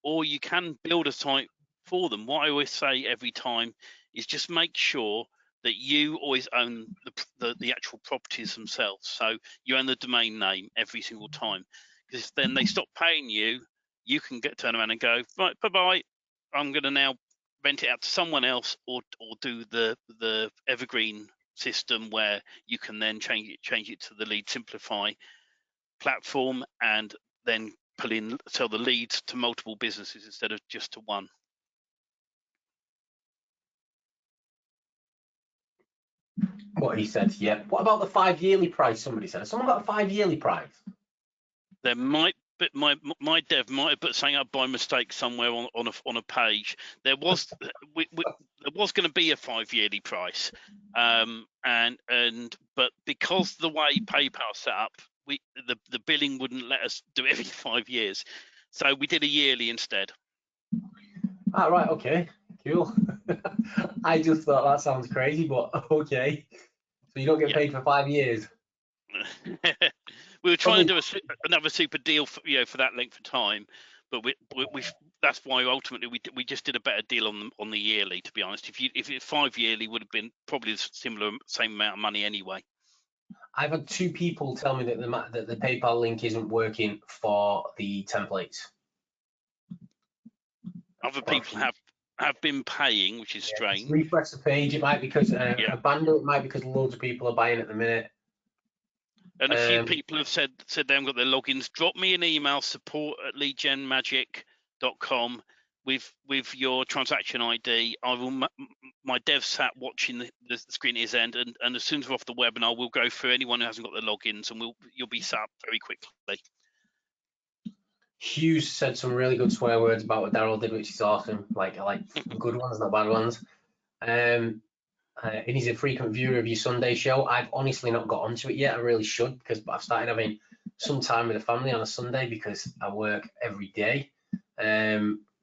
or you can build a site for them. What I always say every time is just make sure that you always own the actual properties themselves. So you own the domain name every single time, because if then they stop paying you, you can turn around and go, right, bye-bye, I'm going to now rent it out to someone else, or do the evergreen system where you can then change it to the Lead Simplify platform, and then sell the leads to multiple businesses instead of just to one. What he said, yeah. What about the 5 yearly price? Somebody said. Has someone got a 5 yearly price? There might, but my dev might have put something up by mistake somewhere on a page. There was there was going to be a 5 yearly price, but because the way PayPal set up, the billing wouldn't let us do every 5 years, so we did a yearly instead. Ah, right, okay, cool. I just thought that sounds crazy, but okay. So you don't get paid for 5 years. We were trying to do another super deal for that length of time, but we that's why ultimately we just did a better deal on the yearly. To be honest, if it's 5 yearly, would have been probably the same amount of money anyway. I've had 2 people tell me that the PayPal link isn't working for the templates. Other people have been paying, which is strange. Refresh the page. It might be because abandon. It might be because loads of people are buying at the minute. And a few people have said they haven't got their logins. Drop me an email, support@leadgenmagic.com with your transaction ID. I will. My dev sat watching the screen at his end, and as soon as we're off the webinar, we'll go through anyone who hasn't got their logins, and you'll be set up very quickly. Hughes said some really good swear words about what Daryl did, which is awesome. Like I like good ones, not bad ones. And he's a frequent viewer of your Sunday show. I've honestly not got onto it yet. I really should, because I've started having some time with the family on a Sunday because I work every day.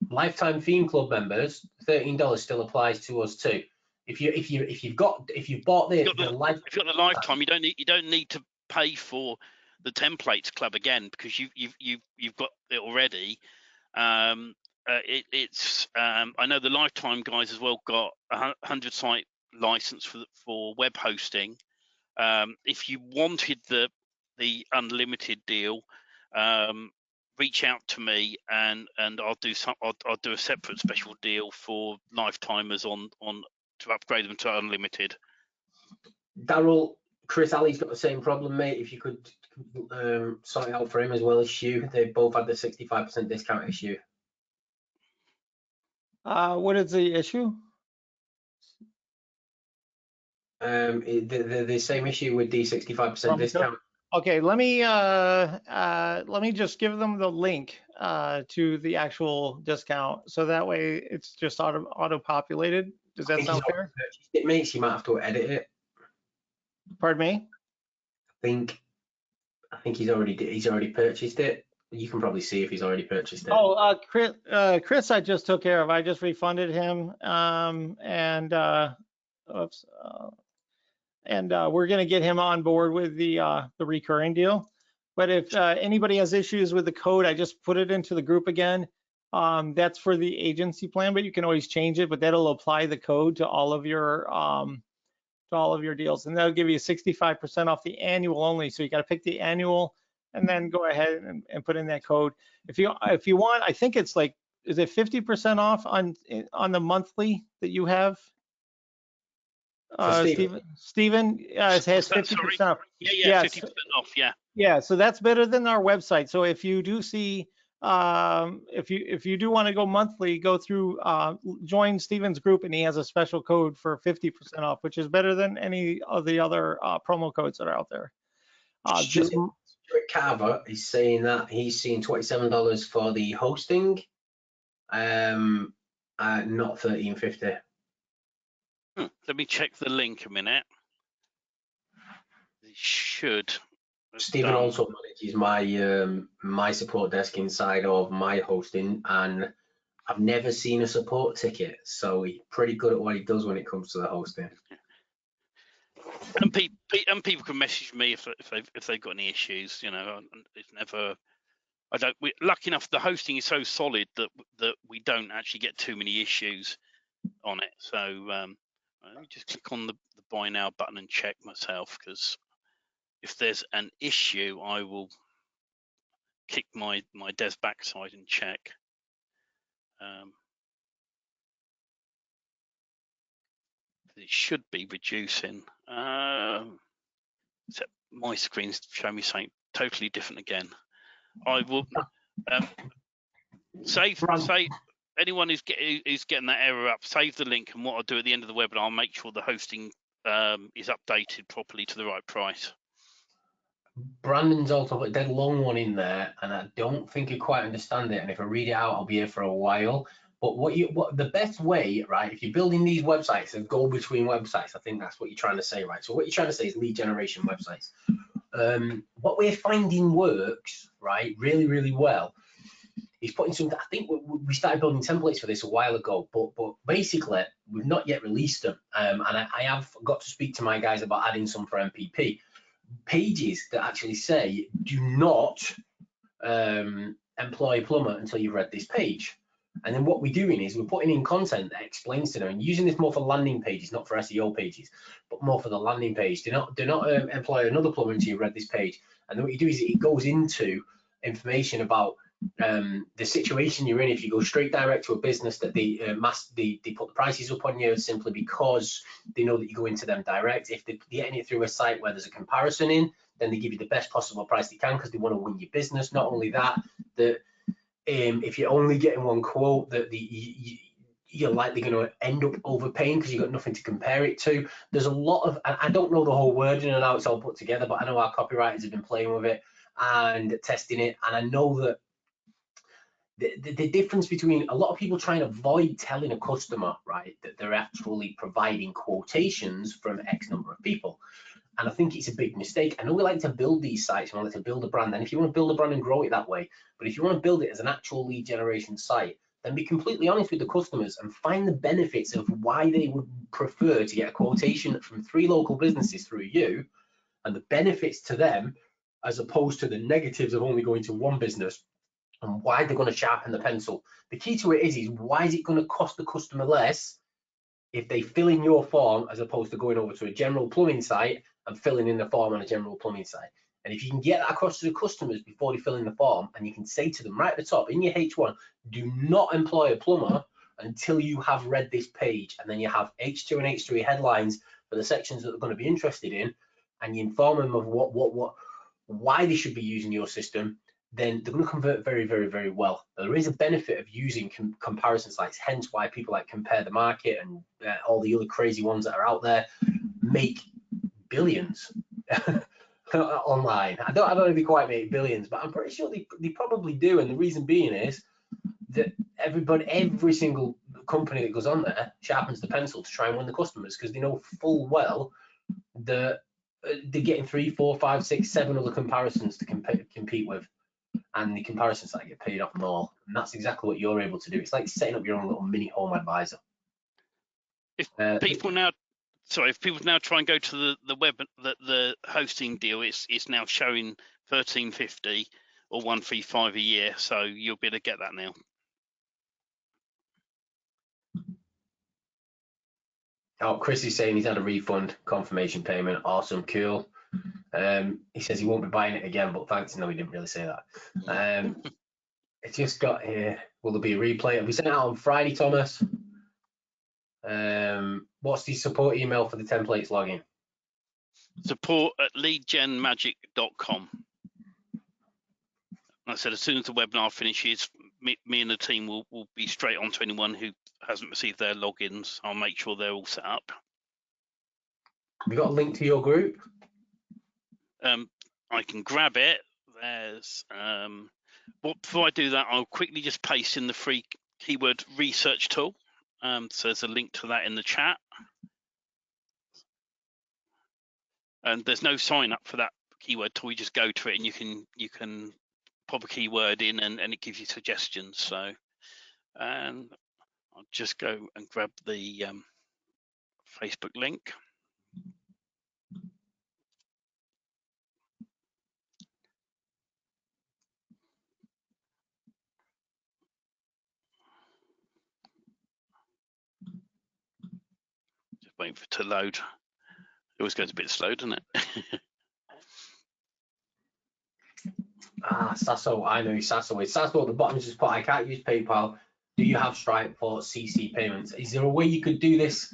Lifetime theme club members, $13 still applies to us too. If you've bought the lifetime, you don't need to pay for the templates club again, because you've got it already. I know the lifetime guys as well got a 100 site license for web hosting. If you wanted the unlimited deal, reach out to me and I'll do a separate special deal for lifetimers on to upgrade them to unlimited. Daryl, Chris Alley's got the same problem, mate. If you could sort it out for him as well as Hugh. They both had the 65% discount issue. What is the issue? The same issue with the 65% discount. Okay, let me just give them the link to the actual discount, so that way it's just auto populated. Does that sound fair? It makes you might have to edit it. Pardon me? I think he's already purchased it. You can probably see if he's already purchased it. Oh, Chris, I just took care of. I just refunded him, and we're going to get him on board with the recurring deal. But if anybody has issues with the code, I just put it into the group again. That's for the agency plan, but you can always change it. But that'll apply the code to all of your deals, and that'll give you 65% off the annual only. So you got to pick the annual, and then go ahead and put in that code. If you want, I think it's like, is it 50% off on the monthly that you have? Stephen has 50% off. Yeah, 50% off. Yeah, so that's better than our website. So if you do see, if you do want to go monthly, go through, join Stephen's group, and he has a special code for 50% off, which is better than any of the other promo codes that are out there. Stuart Carver is saying that he's seeing $27 for the hosting, not $13.50. Let me check the link a minute. It should. Stephen also manages my support desk inside of my hosting, and I've never seen a support ticket, so he's pretty good at what he does when it comes to the hosting. And people can message me if they've got any issues. You know, it's never. Lucky enough, the hosting is so solid that we don't actually get too many issues on it. So let me just click on the buy now button and check myself, because if there's an issue, I will kick my dev's backside and check. It should be reducing. Except my screen's showing me something totally different again. I will save anyone who's getting that error up. Save the link, and what I'll do at the end of the webinar, I'll make sure the hosting is updated properly to the right price. Brandon's also put a dead long one in there, and I don't think you quite understand it. And if I read it out, I'll be here for a while. But what the best way, right? If you're building these websites and go between websites, I think that's what you're trying to say, right? So what you're trying to say is lead generation websites. What we're finding works, right, really, really well, is putting something. I think we started building templates for this a while ago, but basically we've not yet released them. And I have got to speak to my guys about adding some for MPP. Pages that actually say, do not employ a plumber until you've read this page. And then what we're doing is we're putting in content that explains to them, and using this more for landing pages, not for SEO pages, but more for the landing page. Do not employ another plumber until you've read this page. And then what you do is it goes into information about the situation you're in. If you go straight direct to a business that they put the prices up on you simply because they know that you go into them direct. If they're getting it through a site where there's a comparison in, then they give you the best possible price they can because they want to win your business. Not only that, if you're only getting one quote, you're likely going to end up overpaying because you've got nothing to compare it to. There's a lot of, I don't know the whole wording and how it's all put together, but I know our copywriters have been playing with it and testing it, and I know that the difference between a lot of people try and avoid telling a customer, right, that they're actually providing quotations from X number of people. And I think it's a big mistake. I know we like to build these sites, we like to build a brand, and if you want to build a brand and grow it that way, but if you want to build it as an actual lead generation site, then be completely honest with the customers and find the benefits of why they would prefer to get a quotation from 3 local businesses through you, and the benefits to them as opposed to the negatives of only going to one business, and why they're going to sharpen the pencil. The key to it is why is it going to cost the customer less if they fill in your form as opposed to going over to a general plumbing site and filling in the form on a general plumbing site. And if you can get that across to the customers before they fill in the form, and you can say to them right at the top in your H1, do not employ a plumber until you have read this page, and then you have H2 and H3 headlines for the sections that they're going to be interested in, and you inform them of why they should be using your system, then they're going to convert very, very, very well. There is a benefit of using comparison sites, hence why people like Compare the Market and all the other crazy ones that are out there make billions online. I don't know if they quite make billions, but I'm pretty sure they probably do. And the reason being is that every single company that goes on there sharpens the pencil to try and win the customers, because they know full well that they're getting 3, 4, 5, 6, 7 other comparisons to compete with, and the comparison site get paid off more. And that's exactly what you're able to do. It's like setting up your own little mini home advisor. If people now try and go to the web, the hosting deal, it's now showing $13.50 or $135 a year, so you'll be able to get that now. Oh, Chris is saying he's had a refund confirmation payment. Awesome, cool. He says he won't be buying it again, but thanks. No, he didn't really say that. It just got here. Will there be a replay? Have we sent it out on Friday, Thomas? What's the support email for the templates login? support@leadgenmagic.com. Like I said, as soon as the webinar finishes, me and the team will be straight on to anyone who hasn't received their logins. I'll make sure they're all set up. Have you got a link to your group? I can grab it. There's before I do that, I'll quickly just paste in the free keyword research tool. So there's a link to that in the chat. And there's no sign up for that keyword tool. You just go to it and you can pop a keyword in and it gives you suggestions. So and I'll just go and grab the Facebook link. Just waiting for it to load. It always goes a bit slow, doesn't it? Sasso, I know who Sasso is. Sasso at the bottom just put, I can't use PayPal. Do you have Stripe for CC payments? Is there a way you could do this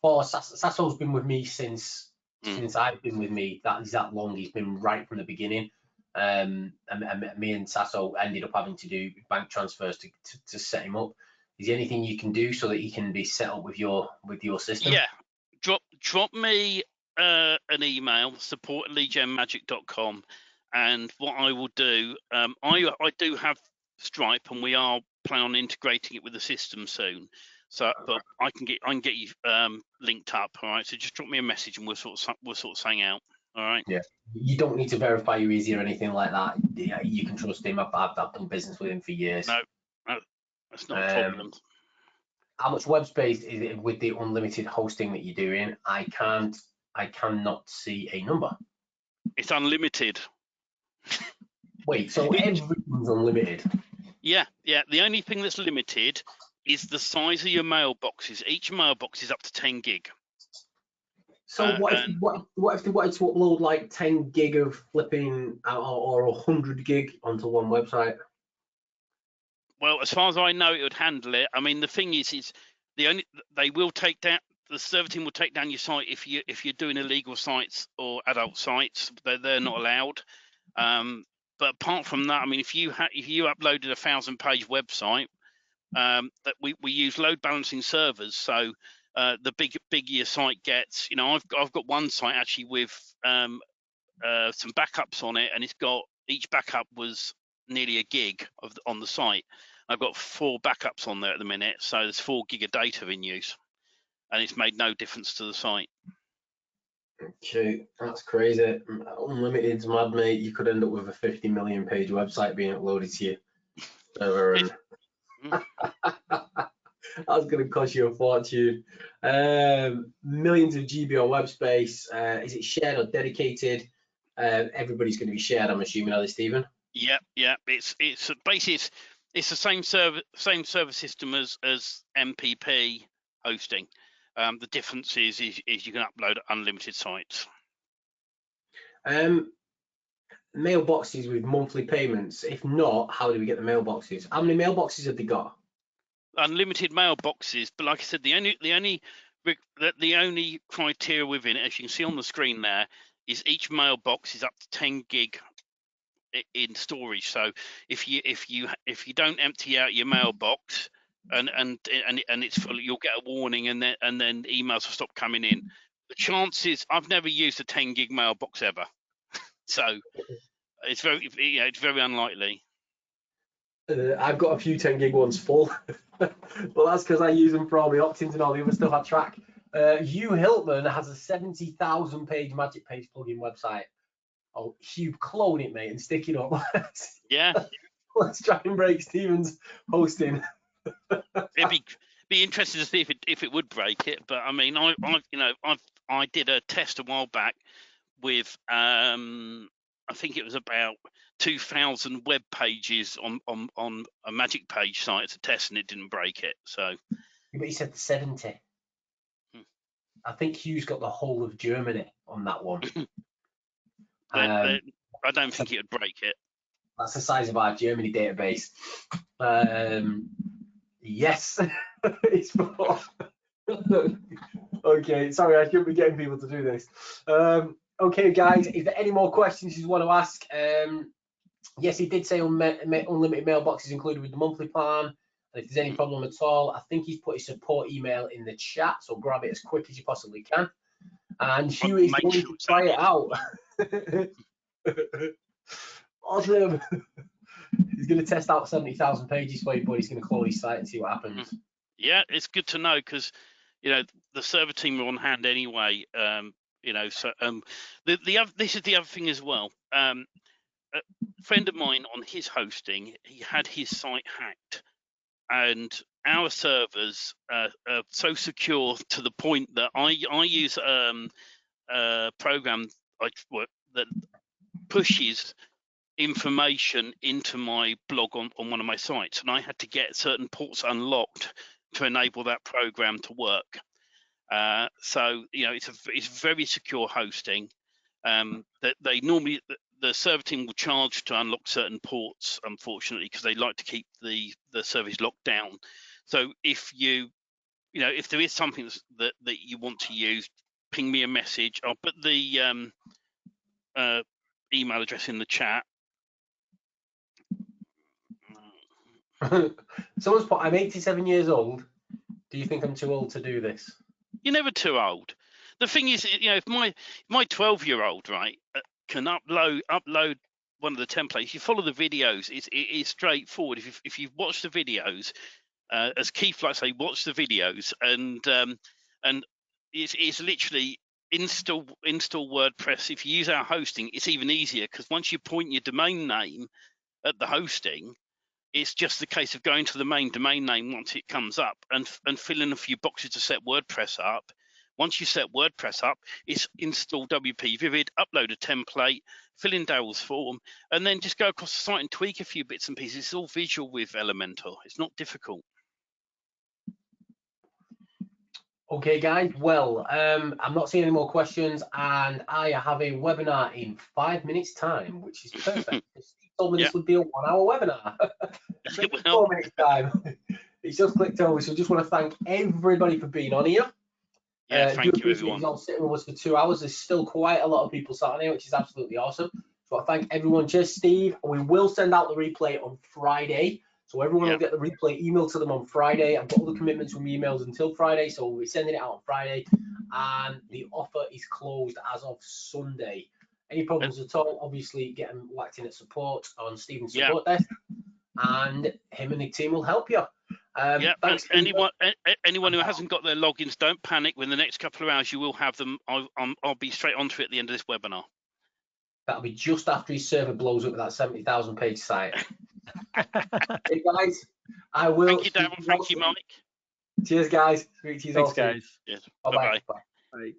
for Sasso? Sasso's been with me since I've been with me. That is that long. He's been right from the beginning. And me and Sasso ended up having to do bank transfers to set him up. Is there anything you can do so that he can be set up with your system? Yeah, drop me an email, support@leadgenmagic.com, and what I will do, I do have Stripe, and we are planning on integrating it with the system soon. So, but I can get you linked up. All right. So just drop me a message, and we'll sort something out. All right. Yeah. You don't need to verify you're easy or anything like that. Yeah, you can trust him. I've done business with him for years. No, that's not a problem. How much web space is it with the unlimited hosting that you're doing? I cannot see a number. It's unlimited. Wait, so everything's unlimited? Yeah. The only thing that's limited is the size of your mailboxes. Each mailbox is up to 10 gig. So what if they wanted to upload like 10 gig of flipping or 100 gig onto one website? Well, as far as I know, it would handle it. I mean, the thing is they will take down the server team will take down your site if you're doing illegal sites or adult sites. They're not allowed. But apart from that, I mean, if you uploaded a 1,000-page website, that we use load balancing servers. So the bigger your site gets, you know, I've got one site actually with some backups on it, and it's got, each backup was nearly a gig on the site. I've got 4 backups on there at the minute, so there's 4 gig of data in use, and it's made no difference to the site. Okay, that's crazy. Unlimited's mad, mate. You could end up with a 50 million page website being uploaded to your server, and that's going to cost you a fortune. Millions of GB on web space. Is it shared or dedicated? Everybody's going to be shared, I'm assuming, are they, Stephen? Yeah. It's basically it's the same server system as MPP hosting. The difference is you can upload unlimited sites. Mailboxes with monthly payments. If not, how do we get the mailboxes? How many mailboxes have they got? Unlimited mailboxes, but like I said, the only criteria within it, as you can see on the screen there, is each mailbox is up to 10 gig in storage. So if you don't empty out your mailbox and it's full, you'll get a warning, and then emails will stop coming in. The chances, I've never used a 10 gig mailbox ever, so it's very unlikely. I've got a few 10 gig ones full, but that's because I use them for all my opt-ins and all the other stuff I track. Hugh Hiltman has a 70,000 page Magic Page plugin website. Oh, Hugh, clone it, mate, and stick it up. Yeah. Let's try and break Stephen's hosting. It'd be interesting to see if it would break it, but I mean, I did a test a while back with I think it was about 2,000 web pages on a Magic Page site as a test, and it didn't break it. So, but he said 70. I think Hugh's got the whole of Germany on that one. I don't think it would break it. That's the size of our Germany database. Yes, it's for. Okay, sorry, I shouldn't be getting people to do this. Okay, guys, is there any more questions you want to ask? Yes, he did say unlimited mailboxes included with the monthly plan. And if there's any problem at all, I think he's put his support email in the chat, so grab it as quick as you possibly can. And Hugh is going to try it out. Awesome. He's going to test out 70,000 pages for you, but he's going to clone his site and see what happens. Yeah, it's good to know, because the server team are on hand anyway. So this is the other thing as well. A friend of mine on his hosting, he had his site hacked, and our servers are so secure to the point that I use a program that pushes information into my blog on one of my sites, and I had to get certain ports unlocked to enable that program to work. So it's very secure hosting. That they normally, the server team will charge to unlock certain ports, unfortunately, because they like to keep the service locked down. So if if there is something that you want to use, ping me a message. I'll put the email address in the chat. Someone's put, I'm 87 years old. Do you think I'm too old to do this? You're never too old. The thing is, if my 12-year-old, right, can upload one of the templates, you follow the videos, it's straightforward. If you've watched the videos, as Keith likes to say, watch the videos, and it's literally install WordPress. If you use our hosting, it's even easier, because once you point your domain name at the hosting, it's just the case of going to the main domain name once it comes up and fill in a few boxes to set WordPress up. Once you set WordPress up, it's install WP Vivid, upload a template, fill in Daryl's form, and then just go across the site and tweak a few bits and pieces. It's all visual with Elementor. It's not difficult. Okay, guys. Well, I'm not seeing any more questions, and I have a webinar in 5 minutes' time, which is perfect. Steve told me this would be a 1-hour webinar. 4 minutes' time. It's just clicked over, so just want to thank everybody for being on here. Yeah, do thank you, appreciate everyone. you all sitting with us for 2 hours. There's still quite a lot of people sat on here, which is absolutely awesome. So I thank everyone. Cheers, Steve. We will send out the replay on Friday. So everyone will get the replay emailed to them on Friday. I've got other commitments with my emails until Friday, so we'll be sending it out on Friday. And the offer is closed as of Sunday. Any problems at all, obviously get them whacked in at support on Stephen's support desk, and him and the team will help you. Thanks, anyone who hasn't got their logins, don't panic. Within the next couple of hours, you will have them. I'll be straight onto it at the end of this webinar. That'll be just after his server blows up with that 70,000 page site. Hey guys, I will. Thank you, Darryl. Thank you, Mike. Cheers, guys. Speak to you all Thanks, soon. guys. Yes. Bye-bye. Bye-bye. Bye.